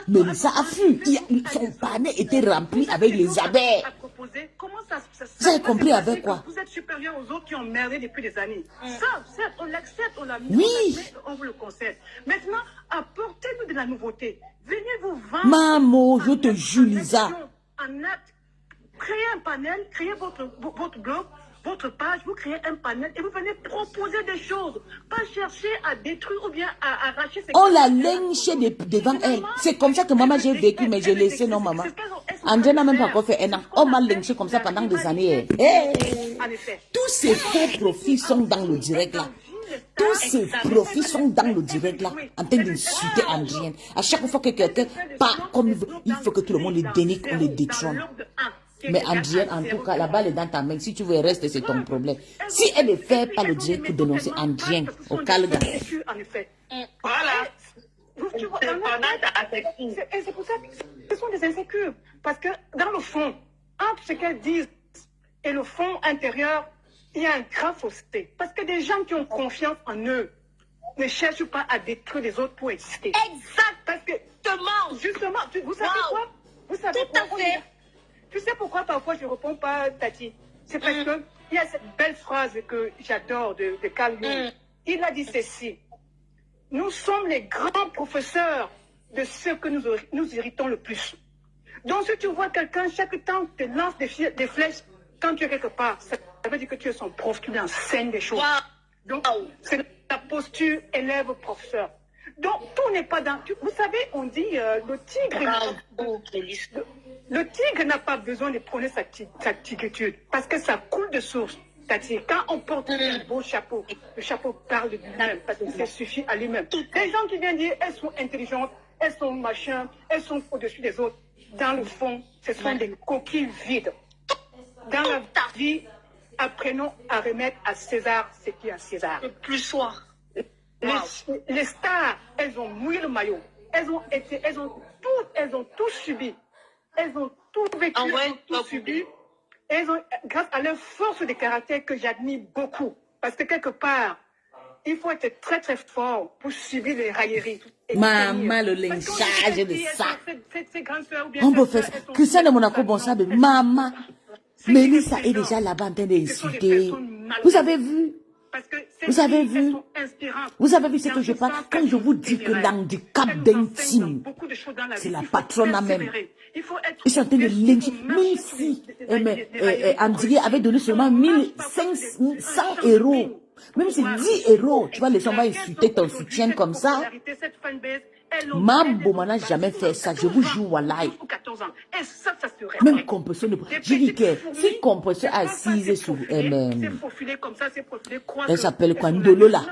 Speaker 1: Mélissa a fui. Son panier était rempli avec les abeilles. Vous avez compris avec quoi?
Speaker 4: Vous êtes supérieur aux autres qui ont merdé depuis des années. Ça, on l'accepte, on l'a mis.
Speaker 1: Oui.
Speaker 4: On vous le concède. Maintenant, apportez-nous de la nouveauté. Venez vous vendre.
Speaker 1: Maman, je te jure, Lisa.
Speaker 4: En acte. Créez un panel, créez votre blog, votre page, vous créez un panel et vous venez proposer des choses. Pas chercher à détruire ou bien à arracher.
Speaker 1: On l'a lynché devant elle. C'est comme ça que maman j'ai vécu, mais j'ai laissé non maman. André n'a même pas encore fait un an. On m'a lynché comme ça pendant des années. Tous ces faux profits sont dans le direct là. Tous ces profits sont dans le direct là, en train d'insulter Andrienne. À chaque fois que quelqu'un part comme il veut, il faut que tout le monde les dénigre, on les détrône. Mais Andrienne, en tout cas, la balle est dans ta main. Si tu veux rester, c'est ton problème. Si elle ne fait pas le direct pour dénoncer Andrienne au Calga.
Speaker 4: Voilà. Et c'est pour ça que ce sont des insécures. Parce que dans le fond, entre ce qu'elles disent et le fond intérieur, il y a un grand fossé. Parce que des gens qui ont confiance en eux ne cherchent pas à détruire les autres pour exister.
Speaker 2: Exact.
Speaker 4: Parce que, justement, vous savez quoi? Vous savez
Speaker 2: Tout à fait.
Speaker 4: Tu sais pourquoi parfois je ne réponds pas, Tati? C'est parce que il y a cette belle phrase que j'adore de Carl Jung. Il a dit ceci. Nous sommes les grands professeurs de ceux que nous irritons le plus. Donc si tu vois quelqu'un, chaque temps, te lance des flèches, quand tu es quelque part, ça veut dire que tu es son prof, tu lui enseignes des choses. Donc, c'est ta posture élève-professeur. Donc, tout n'est pas dans... Vous savez, on dit, le tigre n'a pas besoin de prôner sa tigritude, parce que ça coule de source. C'est-à-dire, quand on porte un beau chapeau, le chapeau parle de lui-même, parce que ça suffit à lui-même. Les gens qui viennent dire, elles sont intelligentes, elles sont machin, elles sont au-dessus des autres. Dans le fond, ce sont des coquilles vides. Dans la vie, apprenons à remettre à César ce qui est à César.
Speaker 2: Plus soir.
Speaker 4: Les stars, elles ont mouillé le maillot. Elles ont tout subi. Elles ont tout vécu, elles ont tout subi. Elles ont, grâce à leur force de caractère que j'admire beaucoup. Parce que quelque part, il faut être très très fort pour subir les railleries.
Speaker 1: Maman, le lynchage de ça. On peut faire ça. Christian de Monaco, bon ça, maman. Mélissa est déjà là-bas en train d'insulter. Vous avez vu? Vous avez vu? Vous avez vu ce que je parle? Quand je vous dis que l'handicap d'intime, c'est la patronne même. Ils sont en train de lyncher. Même si André avait donné seulement 1500 euros. Même si 10 euros, tu vois, les gens vont insulter ton soutien comme ça. Mambo n'a jamais fait ça. Je vous jure, wallahi. Même compression de... Je dis que si compression assise sur elle-même, elle s'appelle quoi? Ndolo là.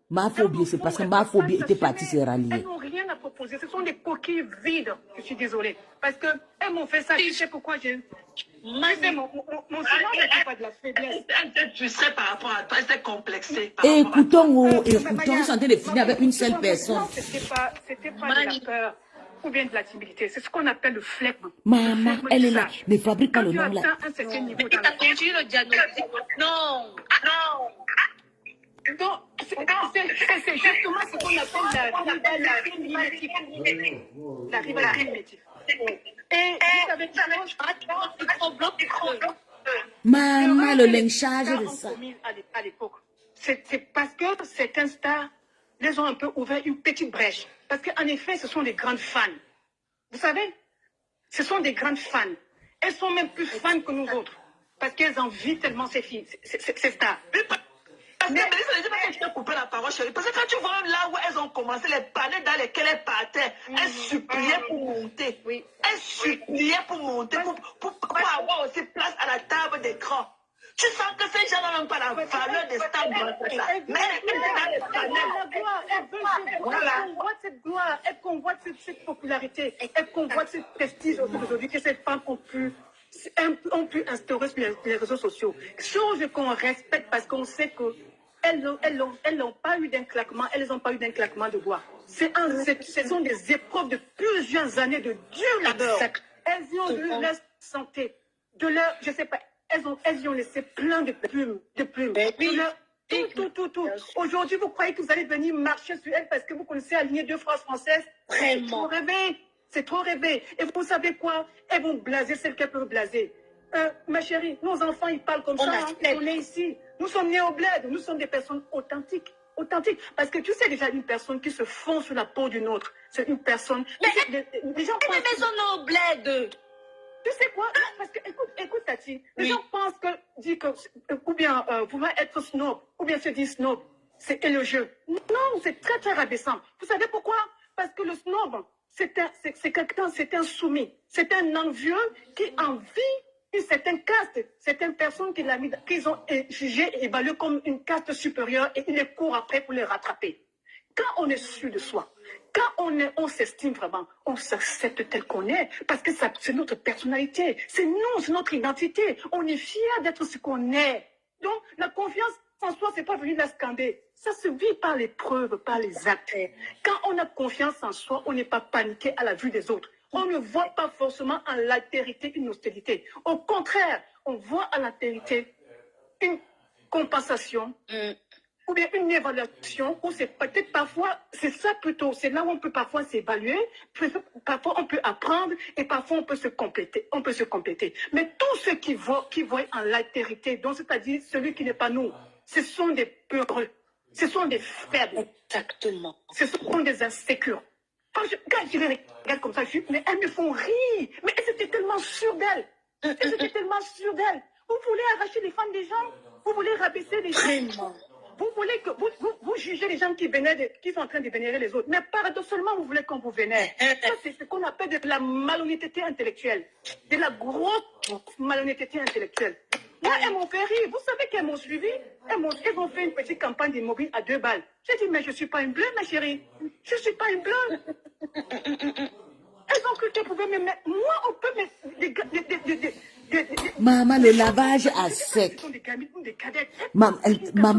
Speaker 1: Ma phobie, c'est parce que ma phobie était partie se rallier.
Speaker 4: Elles n'ont rien à proposer. Ce sont des coquilles vides. Je suis désolée. Parce qu'elles m'ont fait ça. Je sais pourquoi j'ai... Mon silence n'est pas de la faiblesse.
Speaker 3: Tu sais par rapport à toi, c'est complexé.
Speaker 1: Écoutons, ils sont en train de finir avec une seule personne.
Speaker 4: C'était pas de la peur ou bien de la timidité. C'est ce qu'on appelle le flegme.
Speaker 1: Maman, elle est là. Ne fabrique pas le nom là.
Speaker 4: Un certain niveau
Speaker 2: Et tu as continué le diagnostic. Non.
Speaker 4: Donc, c'est justement ce qu'on appelle la rivalité mimétique. La rivalité mimétique. Et vous savez,
Speaker 1: Maman, le lynchage de ça.
Speaker 4: À l'époque, c'est parce que certains stars les ont un peu ouvert une petite brèche. Parce qu'en effet, ce sont des grandes fans. Vous savez, ce sont des grandes fans. Elles sont même plus fans que nous autres. Parce qu'elles envient tellement ces filles, ces stars.
Speaker 3: Parce que Mélissa, je ne dis pas que je t'ai coupé la parole, chérie. Parce que quand tu vois là où elles ont commencé, les paniers dans lesquels elles partaient, elles suppliaient pour monter.
Speaker 4: Oui.
Speaker 3: Elles suppliaient pour monter, pour avoir aussi place à la table d'écran. Tu sens que ces gens n'ont même pas la valeur des stars dans ça. Mais elles
Speaker 4: convoitent cette gloire, elles convoitent cette popularité, elles convoitent ce prestige aujourd'hui que ces femmes ont pu instaurer sur les réseaux sociaux. Chose qu'on respecte parce qu'on sait que elles n'ont pas eu d'un claquement, elles n'ont pas eu d'un claquement de doigts. Ce sont des épreuves de plusieurs années de dur labeur. Elles y ont de leur santé, de leur, je sais pas, elles y ont laissé plein de plumes. De leur, tout. Aujourd'hui, vous croyez que vous allez venir marcher sur elles parce que vous connaissez aligner 2 phrases françaises? C'est trop rêvé. C'est trop rêvé. Et vous savez quoi? Elles vont blaser celles qu'elles peuvent blaser. Ma chérie, nos enfants, ils parlent comme ça. On est ici. Nous sommes nés au bled. Nous sommes des personnes authentiques. Parce que tu sais déjà une personne qui se fond sur la peau d'une autre. C'est une personne... Les gens pensent...
Speaker 2: Mais sont au bled.
Speaker 4: Tu sais quoi? Parce que, écoute, Tati, les gens pensent que, ou bien vouloir être snob, ou bien se dire snob, c'est élogieux. Non, c'est très, très rabaissant. Vous savez pourquoi? Parce que le snob, c'est un soumis, c'est un envieux qui envie une certaine caste, certaines personnes qu'ils ont jugé et évalué comme une caste supérieure et ils les courent après pour les rattraper. Quand on est sûr de soi, quand on s'estime vraiment, on s'accepte tel qu'on est, parce que c'est notre personnalité, c'est nous, c'est notre identité. On est fiers d'être ce qu'on est. Donc, la confiance en soi, c'est pas venu la scander. Ça se vit par les preuves, par les actes. Quand on a confiance en soi, on n'est pas paniqué à la vue des autres. On ne voit pas forcément en l'altérité une hostilité. Au contraire, on voit en l'altérité une compensation, ou bien une évaluation, ou c'est peut-être parfois, c'est ça plutôt, c'est là où on peut parfois s'évaluer, parfois on peut apprendre, et parfois on peut se compléter. Mais tous ceux qui voient en l'altérité, donc c'est-à-dire celui qui n'est pas nous, ce sont des peureux, ce sont des faibles.
Speaker 2: Exactement.
Speaker 4: Ce sont des insécures. Quand je les regarde comme ça, je dis, mais elles me font rire, mais elles étaient tellement sûres d'elles. Vous voulez arracher les femmes des gens, vous voulez rabaisser les gens. Vous voulez que vous jugez les gens qui sont en train de vénérer les autres. Mais paradoxalement, vous voulez qu'on vous vénère. Ça, c'est ce qu'on appelle de la malhonnêteté intellectuelle. De la grosse malhonnêteté intellectuelle. Moi, elles m'ont fait rire. Vous savez qu'elles m'ont suivi. Elles ont fait une petite campagne d'immobilier à 2 balles. J'ai dit, mais je ne suis pas une bleue, ma chérie. Je ne suis pas une bleue. Elles ont cru qu'elles pouvaient me mettre. Moi, on peut mettre
Speaker 1: Maman, le lavage à sec. Maman.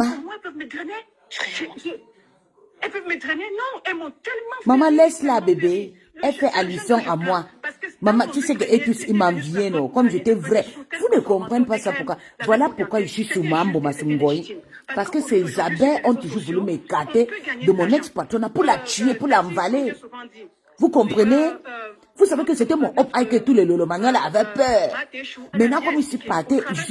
Speaker 4: Moi, elles peuvent me drainer. Elles peuvent me drainer. Non, elles m'ont tellement.
Speaker 1: Maman, laisse-la, bébé. Elle fait allusion à moi. Maman, tu sais que eux tous, ils m'envient, non? Comme j'étais vrai. Vous ne comprenez pas ça pourquoi. Voilà pourquoi je suis sous Mambo Masumboy. Parce que ces abeilles ont toujours voulu m'écarter de mon ex-patronat pour la tuer, pour l'envaler. Vous comprenez? Vous savez que c'était mon hop que tous les lolomaniens avaient peur. Maintenant, comme je suis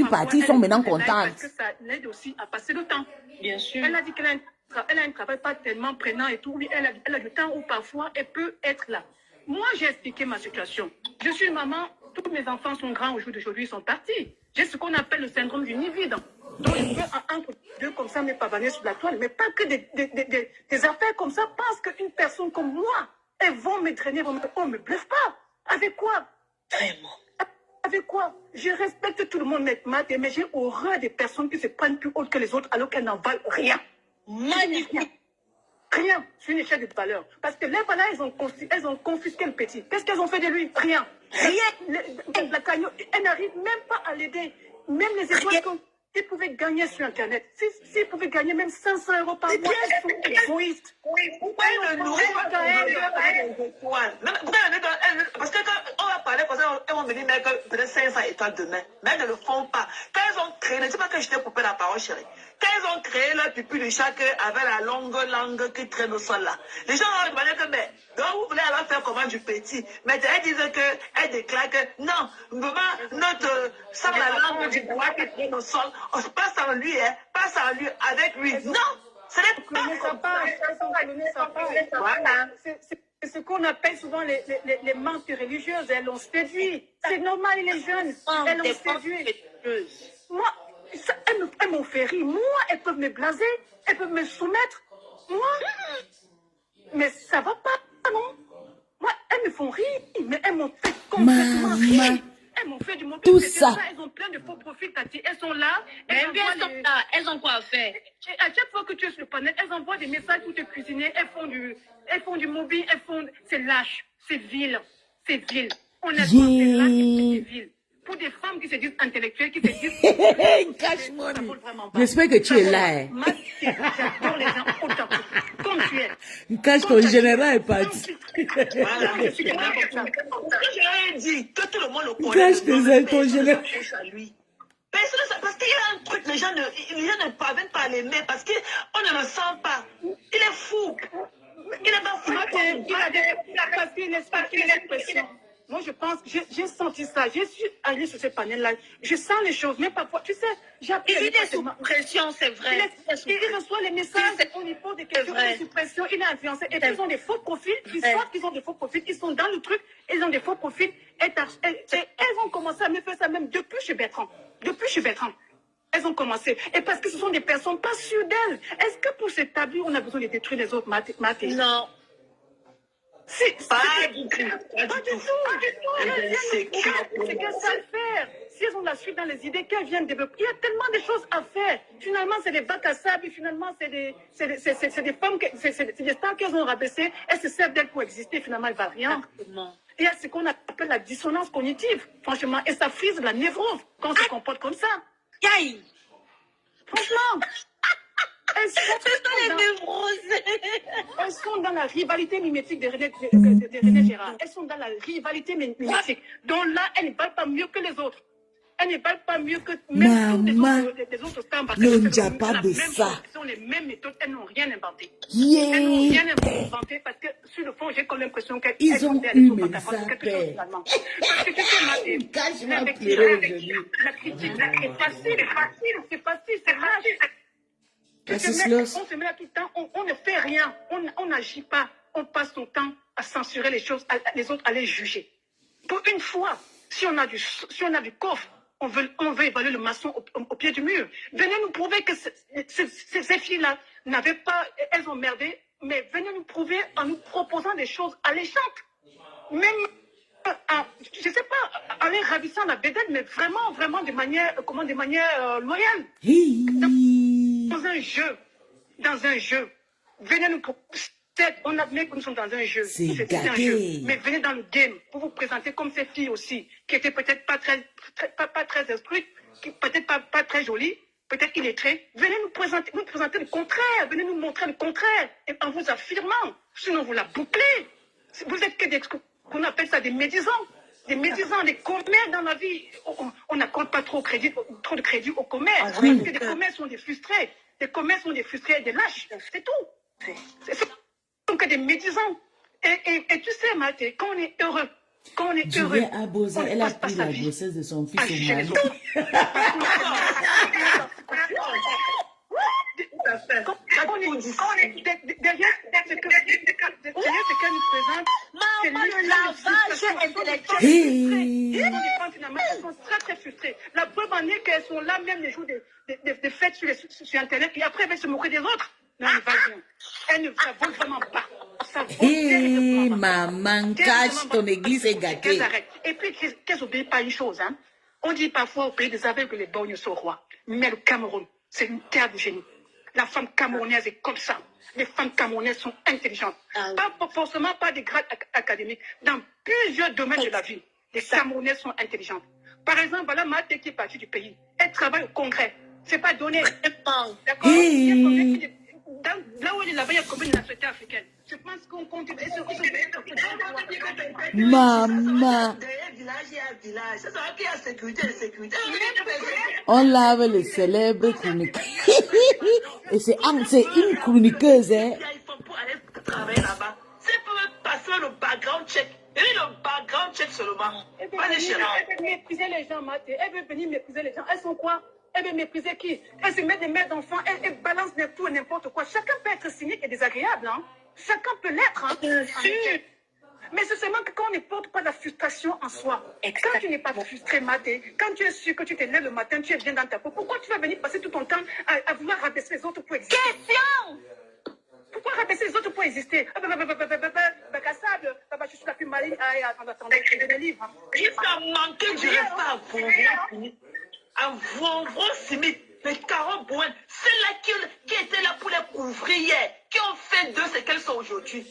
Speaker 1: partie, ils sont maintenant contents.
Speaker 4: Parce que ça l'aide aussi à passer le temps.
Speaker 2: Bien sûr.
Speaker 4: Elle a dit qu'elle a un travail pas tellement prenant et tout. Oui, elle a du temps où parfois elle peut être là. Moi, j'ai expliqué ma situation. Je suis une maman, tous mes enfants sont grands au jour d'aujourd'hui, ils sont partis. J'ai ce qu'on appelle le syndrome du nid vide. Donc, je peux entre deux comme ça me pavaner sur la toile, mais pas que des affaires comme ça, parce qu'une personne comme moi, elles vont me drainer, on ne me bluffe pas. Avec quoi?
Speaker 2: Vraiment.
Speaker 4: Avec quoi? Je respecte tout le monde, mais j'ai horreur des personnes qui se prennent plus hautes que les autres alors qu'elles n'en valent rien.
Speaker 2: Magnifique.
Speaker 4: Rien sur une échelle de valeur. Parce que les valeurs, elles ont confisqué le petit. Qu'est-ce qu'elles ont fait de lui? Rien. La cagnotte, elle n'arrive même pas à l'aider. Même les étoiles qu'ils pouvaient gagner sur Internet. S'ils pouvaient gagner même 500 € par mois, elles sont égoïstes.
Speaker 3: Pourquoi ne nourrir pas des étoiles? Parce que quand on va parler comme ça, elles vont me dire que peut-être 500 étoiles demain. Mais elles ne le font pas. Quand elles ont créé, ne dis pas que je t'ai coupé la parole, chérie. Quand elles ont créé leur pupille de chaque avec la longue langue qui traîne au sol là, les gens ont demandé que, mais, donc vous voulez alors faire comment du petit? Mais elles disent qu'elles déclarent que, non, maman, sans la langue du bois qui traîne au sol, on se passe en lui, passe en lui, avec lui. Non! Ce n'est pas comme ça.
Speaker 4: Voilà. ce qu'on appelle souvent les manques religieuses. Elles l'ont séduit. C'est normal, il est jeune. Elles l'ont séduit. Moi, elles m'ont fait rire. Moi, elles peuvent me blaser. Elles peuvent me soumettre. Moi, mais ça va pas, non? Moi, elles me font rire, mais elles m'ont fait complètement rire. Elles m'ont fait du mauvais.
Speaker 1: Tout ça.
Speaker 4: Elles ont plein de faux profils, Tati. Elles sont là.
Speaker 2: Elles ont quoi à faire?
Speaker 4: À chaque fois que tu es sur le panel, elles envoient des messages pour te cuisiner. Elles font du mobile. C'est lâche. C'est vil. C'est vil. Honnêtement, c'est lâche et c'est vil. Pour des femmes qui se disent intellectuelles, qui se disent...
Speaker 1: Cache-moi. J'espère que tu es là. Hein.
Speaker 4: J'adore les gens autant comme tu es.
Speaker 1: Cache ton général est parti.
Speaker 3: Voilà. J'ai dit que tout le monde le connaît.
Speaker 1: Cache ton général.
Speaker 3: Personne, parce qu'il y a un truc, les gens ne parviennent pas à l'aimer parce qu'on ne le sent pas. Il est fou. Il est pas fou.
Speaker 4: Parce qu'il est expression. Moi, je pense, j'ai senti ça. Je suis allée sur ce panel-là. Je sens les choses, mais parfois, tu sais, j'ai appris.
Speaker 2: Il est sous pression, c'est vrai.
Speaker 4: Il reçoit les messages, on lui pose des questions, il est sous pression, il est influencé. Et puis, ils ont des faux profils, ils savent qu'ils ont des faux profils, ils sont dans le truc, ils ont des faux profils. Et elles ont commencé à me faire ça même depuis chez Bertrand. Elles ont commencé. Et parce que ce sont des personnes pas sûres d'elles. Est-ce que pour s'établir, on a besoin de détruire les autres, Mathé?
Speaker 2: Non.
Speaker 3: Pas du tout.
Speaker 4: C'est qu'elles savent faire. Si elles ont la suite dans les idées, qu'elles viennent développer. Il y a tellement de choses à faire. Finalement, c'est des bacs à sable. Finalement, c'est des femmes, c'est des stars qu'elles ont rabaissées. Elles se servent d'elles pour exister. Finalement, elles ne valent rien. Il y a ce qu'on appelle la dissonance cognitive. Franchement, et ça frise la névrose quand on se comporte comme ça.
Speaker 2: Yaï.
Speaker 4: Franchement. Elles sont dans la rivalité mimétique de René Gérard. Elles sont dans la rivalité mimétique. Donc là, elles ne valent pas mieux que les autres. Elles ne valent pas mieux que même toutes les autres stars.
Speaker 1: Ne dis pas de ça.
Speaker 4: Ce sont les mêmes méthodes. Elles n'ont rien inventé.
Speaker 1: Yeah.
Speaker 4: Elles n'ont rien inventé parce que sur le fond, j'ai comme l'impression qu'elles
Speaker 1: ont eu mes affaires.
Speaker 4: Parce que tu sais,
Speaker 1: Cache-moi
Speaker 4: la critique, c'est facile, c'est lâche. On se met là tout le temps, on ne fait rien, on n'agit pas, on passe son temps à censurer les choses, les autres à les juger. Pour une fois, si on a du coffre, on veut évaluer le maçon au pied du mur. Venez nous prouver que ces filles-là n'avaient pas, elles ont merdé, mais venez nous prouver en nous proposant des choses alléchantes. Même, je ne sais pas, en les ravissant la bédaine, mais vraiment de manière loyale. Dans un jeu, venez nous proposer. On admet que nous sommes dans un jeu. C'est un jeu. Mais venez dans le game pour vous présenter comme ces filles aussi, qui étaient peut-être pas très instruites, qui peut-être pas très jolies, peut-être illettrées. Venez nous présenter le contraire. Venez nous montrer le contraire. Et en vous affirmant. Sinon, vous la bouclez. Vous êtes que qu'on appelle ça des médisants. Des médisants, des commères dans la vie. On n'accorde pas trop de crédit aux commères. Parce que les commères sont des frustrés. Les commères sont des frustrés et des lâches. C'est tout. Donc des médisants. Et tu sais, Mathé, quand on est heureux,
Speaker 1: à Bosa, elle a pris la grossesse de son fils au Mali.
Speaker 4: Derrière ce qu'elle nous présente, c'est lavage intellectuel. Elles sont très frustrées. La preuve en est qu'elles sont là même les jours des fêtes sur Internet et après elles vont se moquer des autres. Non, elles ne vaut vraiment pas.
Speaker 1: Hé, maman, cache ton église est gâtée.
Speaker 4: Et puis qu'elles n'obéissent pas à une chose. Hein. On dit parfois au pays des aveugles que les borgnes sont rois. Mais le Cameroun, c'est une terre de génie. La femme camerounaise est comme ça. Les femmes camerounaises sont intelligentes. Pas forcément pas des grades académiques. Dans plusieurs domaines de la vie, les Camerounaises sont intelligentes. Par exemple, voilà Mathé qui est partie du pays. Elle travaille au Congrès. C'est pas donné. D'accord. Là où elle est là-bas, il y a combien de nationalités africaines? Je pense qu'on continue.
Speaker 1: Maman. On lave les célèbres chroniqueurs. Et c'est une chroniqueuse, hein.
Speaker 3: Il faut pour aller travailler là-bas. C'est pour passer le background check. Et le background check seulement.
Speaker 4: Elle veut mépriser les gens, Mathé. Elle veut venir mépriser les gens. Elles sont quoi? Elle veut mépriser qui? Elle se met des mères d'enfants, elle balance tout et n'importe quoi. Chacun peut être cynique et désagréable, hein? Chacun peut l'être, hein?
Speaker 2: Bien sûr.
Speaker 4: Mais c'est seulement que quand on ne porte pas la frustration en soi, quand tu n'es pas frustré, Maté, quand tu es sûr que tu te lèves le matin, tu es bien dans ta peau, pourquoi tu vas venir passer tout ton temps à vouloir rabaisser les autres pour exister?
Speaker 2: Question!
Speaker 4: Pourquoi rabaisser les autres pour exister? Je suis la plus maligne. En attendant, je vais des livres.
Speaker 3: Il t'a manqué du respect à Vonvon. À Vonvon Simit. Mais Caro Bouen, c'est là qui était là pour les couvrir hier, qui ont fait d'eux ce qu'elles sont aujourd'hui.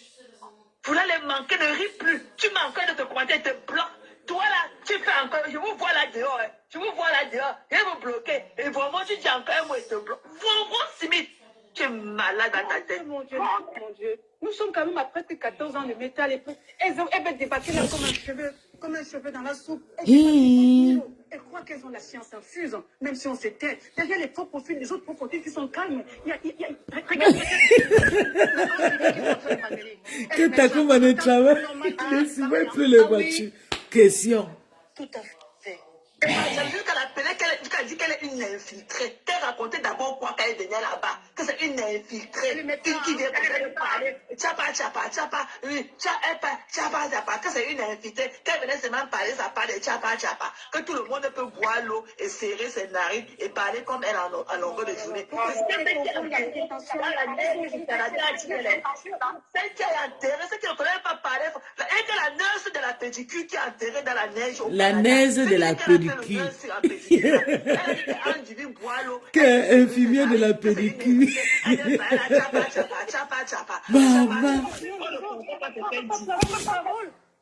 Speaker 3: Vous là les manquer, ne ris plus. Tu manques de te commenter, te bloque. Toi là, tu fais encore, je vous vois là dehors. Hein. Je vous vois là dehors. Et vous bloquez. Et vraiment, tu dis encore un mot et te bloque. Vonvon Simit. Tu es malade dans ta tête.
Speaker 4: Mon Dieu, mon Dieu. Nous sommes quand même à presque 14 ans de métal. Elles veulent débattre là comme un cheveu dans la soupe. Elles croient qu'elles ont la science infuse, même si on s'était. Derrière les faux profils, les autres faux profils qui sont calmes. Regarde.
Speaker 1: Que t'as comme un travail. Je ne plus les voitures. Question.
Speaker 4: Tout à fait.
Speaker 3: J'ai vu qu'elle appelait, qu'elle a dit qu'elle est une infiltrée. Qu'elle racontait d'abord quoi qu'elle venait là-bas. Que c'est une infiltrée. Qui vient pour parler. Tchapa. Oui, tchapa. Que c'est une infiltrée. Qu'elle venait seulement parler, ça parle de tchapa. Que tout le monde peut boire l'eau et serrer ses narines et parler comme elle en longueur de journée. Celle qui est enterrée, celle qui ne connaît pas parler. Et que la nurse de la pédicure qui est enterrée dans la neige.
Speaker 1: La neige de la pédicure. Quel infirmier de la pédicure. Maman.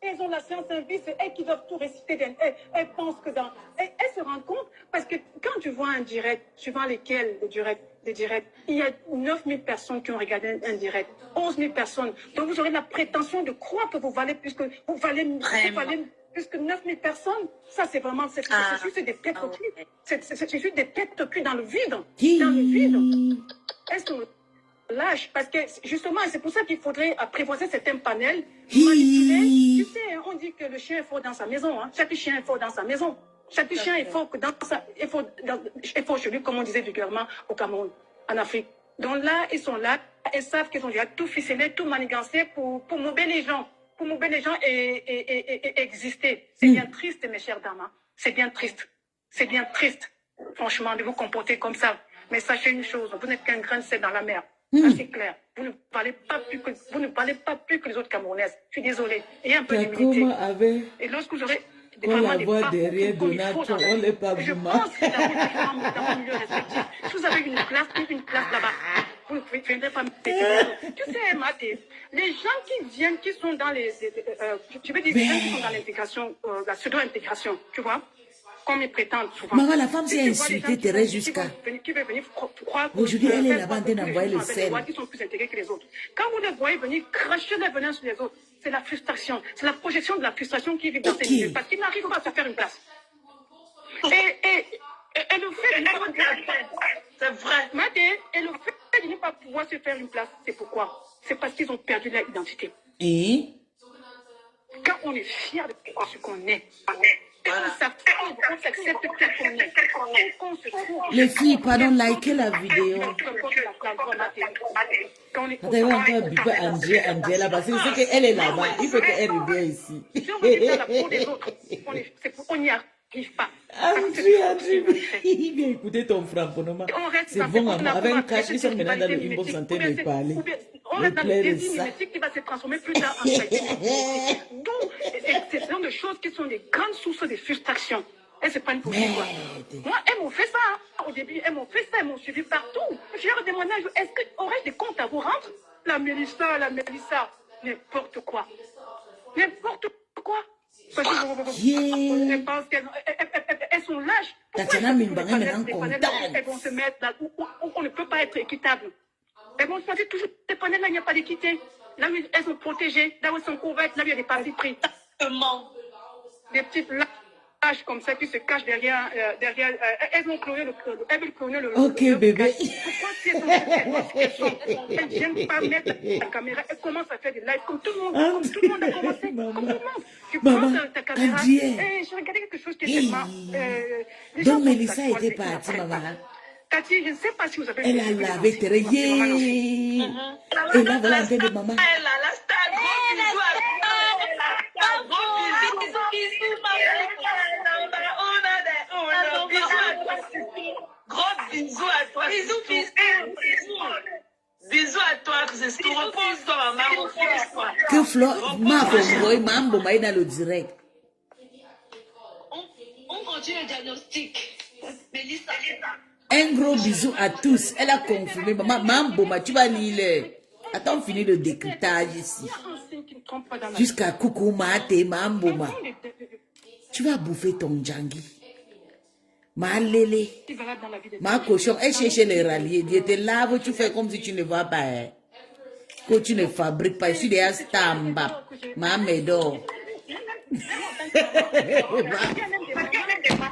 Speaker 4: Elles ont la science invisible, c'est elles qui doivent tout réciter. Elles pensent que dans... Elles se rendent compte, parce que quand tu vois un direct, suivant lesquels les directs, il y a 9000 personnes qui ont regardé un direct, 11 000 personnes. Donc vous aurez la prétention de croire que vous valez plus que... Vous valez plus que 9000 personnes. Ça, c'est vraiment... C'est juste des têtes au cul. C'est juste des têtes au cul dans le vide. Dans le vide. Est-ce qu'on lâche? Parce que, justement, c'est pour ça qu'il faudrait apprivoiser certains panels, manipuler. Tu sais, on dit que le chien est fort dans sa maison. Hein. Chaque chien est fort dans sa maison. Chaque chien est fort chez lui, comme on disait vulgairement au Cameroun, en Afrique. Donc là, ils sont là. Ils savent qu'ils ont déjà tout ficelé, tout manigancé pour mouber les gens. Pour mouber les gens et exister. C'est bien triste, mes chères dames. Hein. C'est bien triste. C'est bien triste, franchement, de vous comporter comme ça. Mais sachez une chose, vous n'êtes qu'un grain de sel dans la mer. Ça, c'est clair. Vous ne valez pas plus que les autres Camerounaises. Je suis désolée. Ayez un peu d'humilité. Et lorsque vous aurez
Speaker 1: vraiment des parcours derrière Donato, on n'est pas
Speaker 4: je pense que dans vos milieux respectifs, si vous avez une classe là-bas, vous ne viendrez pas me péter. Tu sais, Mathé, les gens qui viennent, qui sont dans les... je veux dire, les gens qui sont dans l'intégration, la pseudo-intégration, tu vois, comme ils prétendent souvent.
Speaker 1: Maman, la femme s'est insultée, Thérèse, jusqu'à... Aujourd'hui, elle est là-bas en train d'envoyer le sel.
Speaker 4: Qui sont plus intégrés que les autres. Quand vous les voyez venir cracher les venins sur les autres, c'est la frustration. C'est la projection de la frustration qui vit dans ces milieux. Parce qu'ils n'arrivent pas à se faire une place. Et le fait de ne pas pouvoir...
Speaker 3: C'est vrai.
Speaker 4: Mathé, et le fait de ne pas pouvoir se faire une place, c'est pourquoi? C'est parce qu'ils ont perdu leur identité.
Speaker 1: Et
Speaker 4: quand on est fier de ce qu'on est, voilà. On s'accepte tel qu'on est.
Speaker 1: Les filles, pardon, likez la vidéo. Attendez, on va encore biper Angela parce que c'est qu'elle est là-bas. Il faut qu'elle revienne ici.
Speaker 4: On n'y arrive pas.
Speaker 1: Il vient écouter ton frapponnement. C'est bon, maman. Avec un cash, ils sont maintenant dans le inbox en train de parler.
Speaker 4: On reste dans le désir mimétique qui va se transformer plus tard en fait. Donc, c'est ce genre de choses qui sont des grandes sources de frustration. Elles se prennent pour quoi. Moi, elles m'ont fait ça. Au début, elles m'ont fait ça, elles m'ont suivi partout. Je leur ai demandé, est-ce que aurais-je des comptes à vous rendre? La Mélissa, n'importe quoi. N'importe quoi. Parce que je pense qu'elles sont lâches. Elles vont se mettre là où on ne peut pas être équitable. Elles vont choisir toujours des panels là, il n'y a pas d'équité. Là où elles sont protégées, là où elles sont couvertes, là où il y a des partis pris. Des petites lâches comme ça qui se cachent derrière. Elles ont cloné le.
Speaker 1: Ok, bébé.
Speaker 4: Pourquoi si elles ne viennent pas mettre la caméra, elles commencent à faire des lives comme tout le monde. Comme tout le monde a commencé. Comme tout le monde. Tu prends ta caméra. J'ai regardé quelque chose qui est tellement.
Speaker 1: Donc Mélissa était partie, maman.
Speaker 4: Cathy, je ne sais pas si vous avez...
Speaker 1: Elle a lavé Thérèse. Et là, voilà un peu de maman.
Speaker 3: Elle a la star, gros bisous à à toi. Bisous à toi, c'est tout. Repose-toi, maman. Repose-toi.
Speaker 1: Que Flo, ma femme, mambo, ma dans le direct.
Speaker 2: On continue le diagnostic. Mélissa.
Speaker 1: Un gros bisou à tous. Elle a confirmé. Maman, mambo, tu vas lire. Attends, fini le décryptage ici. Jusqu'à coucou, mate, mambo, ma. Tu vas bouffer ton djangi. Ma lélé. Ma cochon, elle cherche les ralliés. Dieu te lave, tu fais comme si tu ne vois pas. Hein. Que tu ne fabriques pas. Je suis des stamba. Ma médor.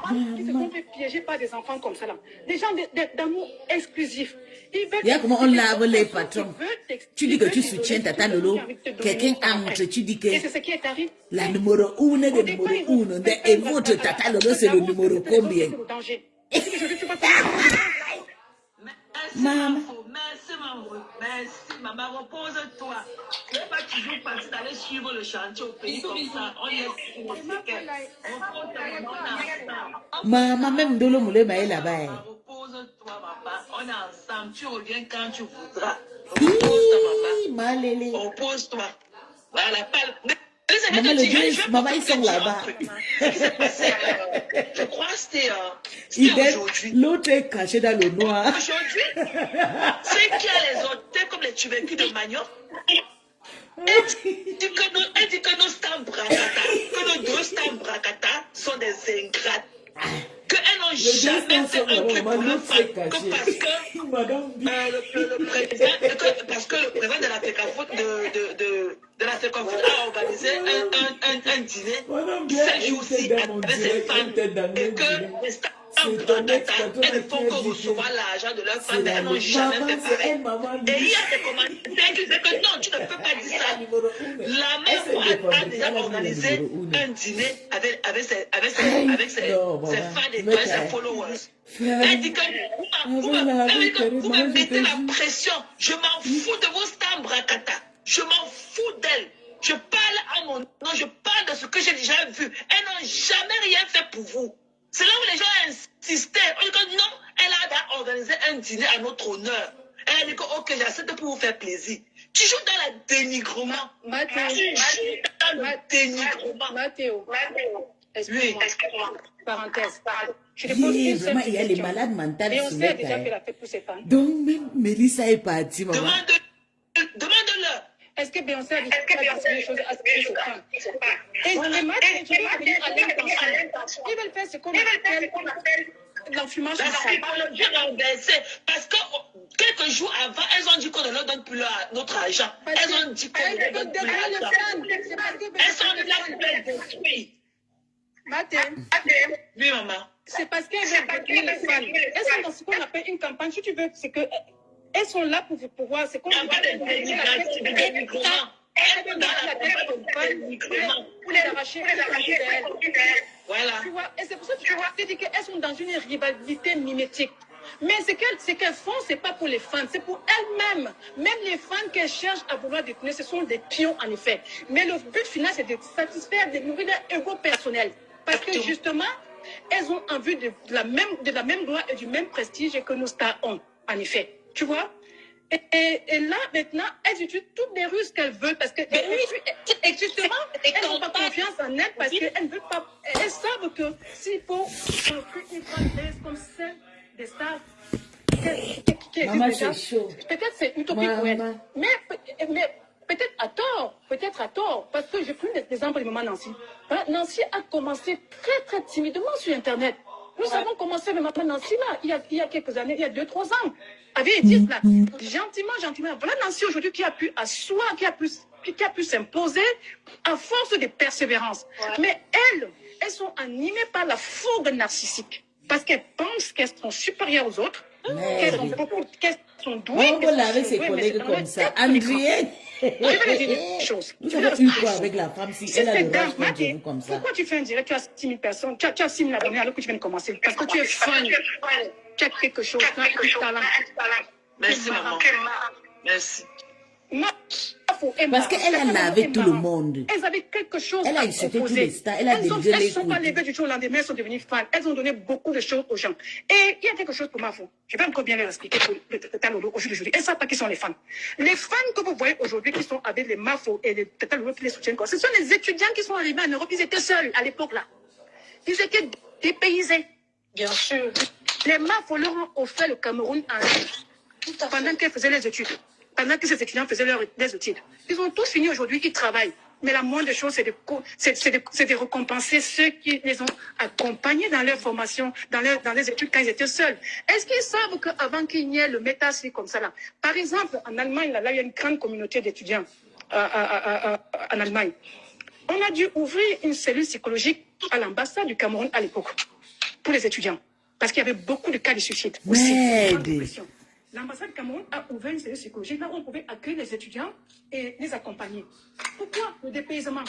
Speaker 4: Qui se font piéger par des enfants comme ça là. Des gens d'amour exclusif.
Speaker 1: Il y a comment on lave les patrons. Tu dis que tu soutiens Tata Lolo. Quelqu'un entre, tu dis que la numéro 1 de numéro 1 et votre Tata Lolo c'est le numéro combien? Maman.
Speaker 3: Merci, maman. Merci, maman. Repose-toi. Tu n'es pas toujours parti d'aller suivre le chantier au pays comme ça. On est
Speaker 1: maman, même de l'homme, le maïs là-bas.
Speaker 3: Repose-toi, maman. On est ensemble. Tu reviens quand tu voudras. Repose-toi, maman. Repose-toi. Voilà, parle.
Speaker 1: Maman, le Dieu, maman, ils sont là-bas.
Speaker 3: Je crois que c'était aujourd'hui.
Speaker 1: L'autre est caché dans le noir.
Speaker 3: Aujourd'hui, c'est qui a les hôtels comme les tubercules de manioc. Elle dit que nos stars bracata, que nos deux stars bracata sont des ingrates. Qu'elles n'ont jamais fait un truc pour le fan. Parce que le président de la FECAFOOT a organisé un dîner 7 jours-ci avec ses fans. Et que les stars bracata, elles ne font que recevoir l'argent de leurs fans, mais elles n'ont jamais fait pareil. Et il y a des commentaires qui disent que non, tu ne peux pas dire ça. La mère a déjà organisé un dîner avec ses fans et ses followers. Elle dit que vous me mettez la pression. Je m'en fous de vos stars bracata. Je m'en fous d'elles. Je parle à mon nom, je parle de ce que j'ai déjà vu. Elles n'ont jamais rien fait pour vous. C'est là où les gens insistaient. On dit que non, elle a organisé un dîner à notre honneur. Elle a dit que ok, j'accepte pour vous faire plaisir. Tu joues dans le dénigrement.
Speaker 4: Mathéo. Excuse-moi. Parenthèse. Je te
Speaker 1: Oui,
Speaker 4: pose une
Speaker 1: vraiment,
Speaker 4: seule
Speaker 1: il y a les
Speaker 4: question.
Speaker 1: malades mentales
Speaker 4: Et on
Speaker 1: sur
Speaker 4: sait
Speaker 1: le
Speaker 4: déjà
Speaker 1: terrain.
Speaker 4: fait la fête pour ses fans.
Speaker 1: Donc, même Mélissa est partie, maman.
Speaker 3: Demande-leur.
Speaker 4: Est-ce que Beyoncé a dit des choses à ses fans? Et Mathéo, tu veux venir à l'intention. Ils veulent faire ce qu'on appelle l'enfumage du sang.
Speaker 3: Parce que quelques jours avant, elles ont dit qu'on ne leur donne plus notre argent. Elles ont dit qu'on ne leur donne plus l'argent. Elles sont là pour détruire.
Speaker 4: Mathéo.
Speaker 3: Oui, maman.
Speaker 4: C'est parce qu'elles veulent détruire les fans. Elles sont dans ce qu'on appelle une campagne. Si tu veux, c'est que elles sont là pour pouvoir. C'est comme
Speaker 3: pour
Speaker 4: les arracher.
Speaker 3: Voilà.
Speaker 4: Tu vois, et c'est pour ça que tu vois, c'est qu'elles sont dans une rivalité mimétique. Mais ce qu'elles font, c'est pas pour les fans, c'est pour elles-mêmes. Même les fans qu'elles cherchent à vouloir détenir, ce sont des pions en effet. Mais le but final, c'est de satisfaire, de nourrir leur ego personnel. Parce que justement, elles ont envie de la même gloire et du même prestige que nos stars ont, en effet. Tu vois? Et là, maintenant, elles utilisent toutes les ruses qu'elles veulent parce que, et justement, elles n'ont pas confiance en elles parce qu'elles ne veulent pas. Elles savent que s'il faut offrir une grande baisse comme celle des stars, qui
Speaker 1: Maman,
Speaker 4: déjà,
Speaker 1: c'est chaud.
Speaker 4: peut-être c'est utopique pour elles. Mais peut-être à tort, parce que je prends l'exemple de maman Nancy. Nancy a commencé très, très timidement sur Internet. Nous avons commencé avec maman Nancy là, il y a quelques années, il y a 2-3 ans. Avait dit là, gentiment. Voilà Nancy aujourd'hui qui a pu asseoir, qui a pu s'imposer à force de persévérance. Ouais. Mais elles sont animées par la fougue narcissique. Parce qu'elles pensent qu'elles sont supérieures aux autres, qu'elles sont douées.
Speaker 1: On va laver ses collègues comme ça. Andrienne,
Speaker 4: je vais dire une chose.
Speaker 1: vous avez eu quoi avec la femme si elle a le rage contre vous comme ça?
Speaker 4: Pourquoi tu fais un direct, tu as 6 000 personnes, tu as 6 000 abonnés alors que tu viens de commencer? Parce que tu es fan. Tu as quelque chose, tu as un talent.
Speaker 3: Merci, maman. Merci.
Speaker 1: Parce qu'elle a lavé tout le monde.
Speaker 4: Elles avaient quelque chose
Speaker 1: Elle a
Speaker 4: à
Speaker 1: insulté tous
Speaker 4: proposer.
Speaker 1: les stars. Elle a
Speaker 4: Elles
Speaker 1: dégueulé
Speaker 4: ne sont pas
Speaker 1: les
Speaker 4: levées du jour au lendemain, elles sont devenues fans. Elles ont donné beaucoup de choses aux gens. Et il y a quelque chose pour Mafo. Je vais encore bien leur expliquer pour le Tata Lolo aujourd'hui. Elles ne savent pas qui sont les fans. Les fans que vous voyez aujourd'hui qui sont avec les Mafo et les Tata Lolo qui les soutiennent, ce sont les étudiants qui sont arrivés en Europe. Ils étaient seuls à l'époque là. Ils étaient dépaysés.
Speaker 2: Bien sûr.
Speaker 4: Les Mafo leur ont offert le Cameroun pendant qu'elles faisaient les études. Pendant que ces étudiants faisaient les études. Ils ont tous fini aujourd'hui, ils travaillent. Mais la moindre chose, c'est de récompenser ceux qui les ont accompagnés dans leur formation, dans les études quand ils étaient seuls. Est-ce qu'ils savent qu'avant qu'il y ait le métasy comme ça là, par exemple, en Allemagne, là, il y a une grande communauté d'étudiants en Allemagne. On a dû ouvrir une cellule psychologique à l'ambassade du Cameroun à l'époque pour les étudiants. Parce qu'il y avait beaucoup de cas de suicide aussi. L'ambassade du Cameroun a ouvert une cellule psychologique là où on pouvait accueillir les étudiants et les accompagner. Pourquoi le dépaysement?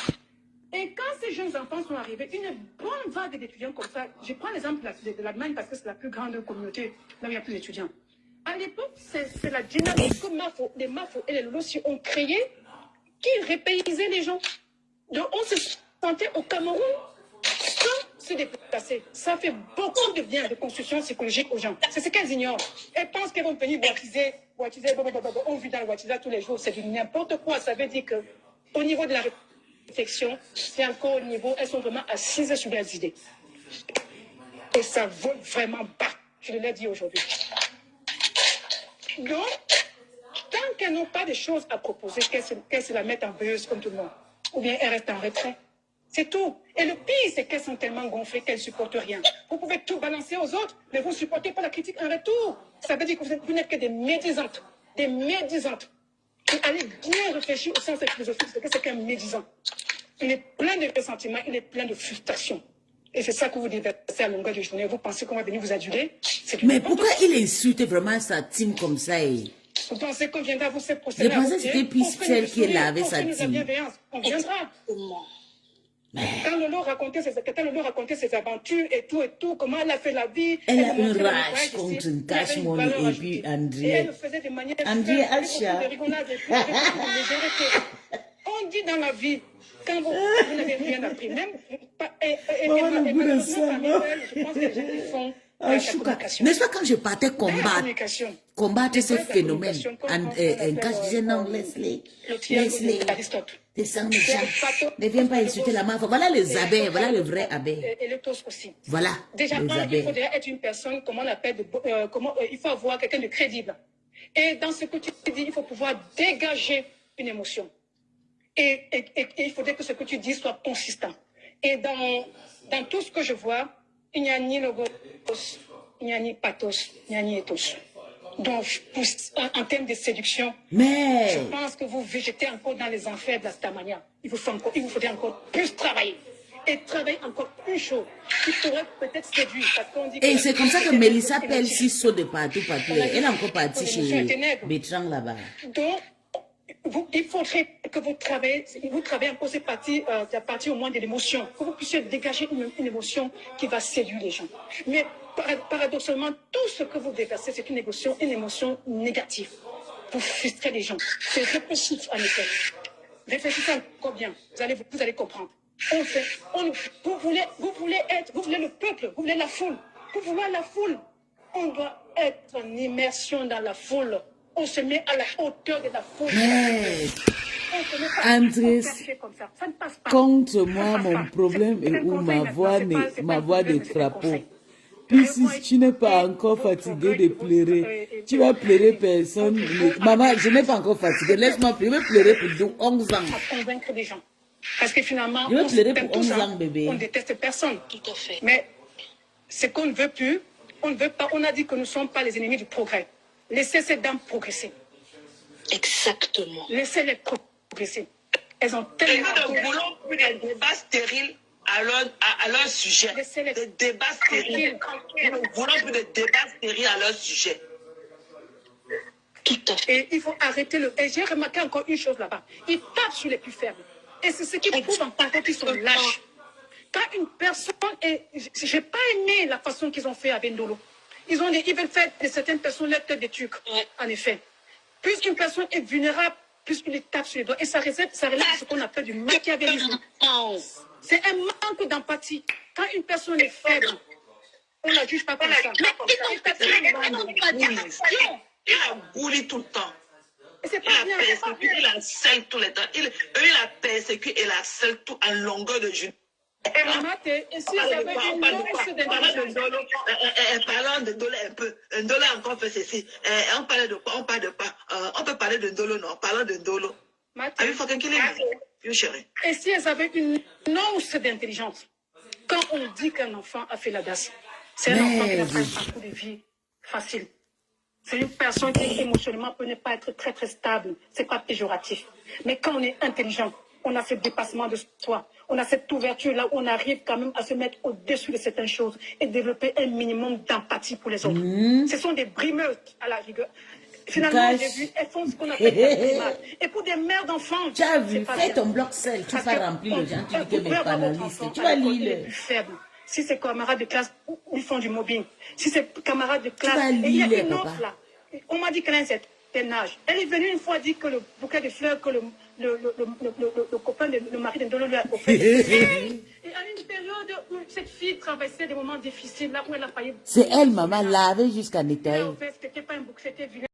Speaker 4: Et quand ces jeunes enfants sont arrivés, une bonne vague d'étudiants comme ça, je prends l'exemple de l'Allemagne parce que c'est la plus grande communauté là où il y a plus d'étudiants. À l'époque, c'est la dynamique que les Mafo et les Lolossi ont créé qui répaysaient les gens. Donc on se sentait au Cameroun sans se déplacer. Ça fait beaucoup de bien de construction psychologique aux gens. C'est ce qu'elles ignorent. Elles pensent qu'elles vont venir boitiser, on vit dans le boitiser tous les jours. C'est du n'importe quoi. Ça veut dire qu'au niveau de la réflexion, c'est encore au niveau, elles sont vraiment assises sur leurs idées. Et ça vaut vraiment bas. Je l'ai dit aujourd'hui. Donc, tant qu'elles n'ont pas de choses à proposer, qu'elles se la mettent en veilleuse comme tout le monde. Ou bien elles restent en retrait. C'est tout. Et le pire, c'est qu'elles sont tellement gonflées qu'elles ne supportent rien. Vous pouvez tout balancer aux autres, mais vous ne supportez pas la critique en retour. Ça veut dire que vous n'êtes que des médisantes. Des médisantes. Et allez bien réfléchir au sens de philosophie, parce que c'est qu'un médisant. Il est plein de ressentiments, il est plein de frustration. Et c'est ça que vous déversez à longueur de journée. Vous pensez qu'on va venir vous aduler?
Speaker 1: Mais pourquoi il insulte vraiment sa team comme ça?
Speaker 4: Vous pensez qu'on viendra vous faire procéder?
Speaker 1: Je pensais que c'était plus celle qui est là avec sa team.
Speaker 4: On viendra. Quand Lolo racontait ses aventures et tout, comment elle a fait la vie.
Speaker 1: Elle a une rage contre Cash Money et puis André.
Speaker 4: Et elle le faisait de manière
Speaker 1: André Alcha.
Speaker 4: On dit dans la vie, quand vous n'avez rien appris, même malheureusement parmi elles, je pense que les gens qui font la communication.
Speaker 1: N'est-ce pas quand je partais combattre ce phénomène, quand je disais non, Leslie, descends les gens, ne viens pas insulter la mafia. Voilà les abeilles, voilà le vrai abeille.
Speaker 4: Et les tos aussi.
Speaker 1: Voilà
Speaker 4: déjà,
Speaker 1: les abeilles.
Speaker 4: Il faudrait être une personne, comment on appelle, il faut avoir quelqu'un de crédible. Et dans ce que tu dis, il faut pouvoir dégager une émotion. Et il faudrait que ce que tu dis soit consistant. Et dans tout ce que je vois, il n'y a ni logos, il n'y a ni pathos, il n'y a ni ethos. Donc, en termes de séduction, je pense que vous végétez encore dans les enfers de la Starmania. Il vous faudrait encore plus travailler. Et travailler encore plus chaud. Il faudrait peut-être séduire.
Speaker 1: Et c'est comme ça que Mélissa Pelsi saute de partout. Elle est encore partie chez Bertrand là-bas.
Speaker 4: Donc, il faudrait que vous travaillez encore cette partie, la partie au moins de l'émotion, que vous puissiez dégager une émotion qui va séduire les gens. Mais paradoxalement, tout ce que vous déversez, c'est une émotion négative. Vous frustrez les gens. C'est répressif en effet. Réfléchissez encore bien, vous allez comprendre. Vous voulez le peuple, vous voulez la foule. Pour vouloir la foule, on doit être en immersion dans la foule. On se met à la hauteur de la foule.
Speaker 1: André, compte-moi mon problème et où ma voix de crapaud. Puis si tu n'es pas encore fatigué de pleurer, tu vas pleurer personne. Maman, je n'ai pas encore fatigué. Laisse-moi pleurer. Je vais pleurer pour 11 ans.
Speaker 4: À convaincre des gens. Parce que finalement,
Speaker 1: je vais pleurer pour 11 ans, bébé.
Speaker 4: On déteste personne.
Speaker 2: Tout à fait.
Speaker 4: Mais ce qu'on ne veut plus, on ne veut pas. On a dit que nous ne sommes pas les ennemis du progrès. Laissez ces dames progresser.
Speaker 2: Exactement.
Speaker 4: Laissez-les progresser. Elles ont tellement...
Speaker 3: Nous ne voulons plus des débats stériles à leur sujet. Des débats stériles. Nous ne voulons plus de débats stériles à leur sujet.
Speaker 2: Tout à fait.
Speaker 4: Et il faut arrêter le... Et j'ai remarqué encore une chose là-bas. Ils tapent sur les plus faibles. Et c'est ce qui prouve encore qu'ils sont lâches. Quand une personne est... Je n'ai pas aimé la façon qu'ils ont fait avec Ndolo. Ils veulent faire de certaines personnes la tête des trucs, en effet. Puisqu'une personne est vulnérable, plus une tape sur les doigts. Et ça relève de ce qu'on appelle du machiavélisme. C'est un manque d'empathie. Quand une personne est faible, on ne la juge pas comme ça.
Speaker 3: Il a bouli tout le temps.
Speaker 4: Et c'est
Speaker 3: Il
Speaker 4: pas
Speaker 3: a
Speaker 4: bien.
Speaker 3: persécuté, il harcèle tout le temps. Il a persécuté et il harcèle tout en longueur de journée.
Speaker 4: Et maman, et si j'avais une once d'intelligence.
Speaker 3: Parlant de Ndolo un peu. Ndolo a encore fait ceci. On parle de quoi? On parle de quoi? On peut parler de Ndolo, non? Parlons de Ndolo. Are you fucking kidding me? You chérie.
Speaker 4: Et si elles avaient une once d'intelligence, quand on dit qu'un enfant a fait la DAS, c'est un enfant qui n'a pas un parcours de vie facile. C'est une personne qui émotionnellement peut ne pas être très très stable. C'est pas péjoratif. Mais quand on est intelligent, on a ce dépassement de soi. On a cette ouverture là où on arrive quand même à se mettre au-dessus de certaines choses et développer un minimum d'empathie pour les autres. Ce sont des brimeuses à la rigueur. Finalement, j'ai vu, elles font ce qu'on appelle la primate. Et pour des mères d'enfants,
Speaker 1: tu as vu, fais ton bloc seul, tu vas remplir le gens, tu dis que mes panélistes, tu vas lire.
Speaker 4: Les plus faibles. Si ses camarades de classe lui font du mobbing, si ses camarades de classe,
Speaker 1: vas
Speaker 4: et il y a
Speaker 1: lire,
Speaker 4: une
Speaker 1: papa.
Speaker 4: autre là. On m'a dit qu'elle a un certain âge. Elle est venue une fois dire que le bouquet de fleurs que le copain, le mari de Ndolo lui a offert. Et à une période où cette fille traversait des moments difficiles, là où elle a failli.
Speaker 1: C'est elle, maman, laver jusqu'à nettoyer.
Speaker 4: C'était pas un bouquet, c'était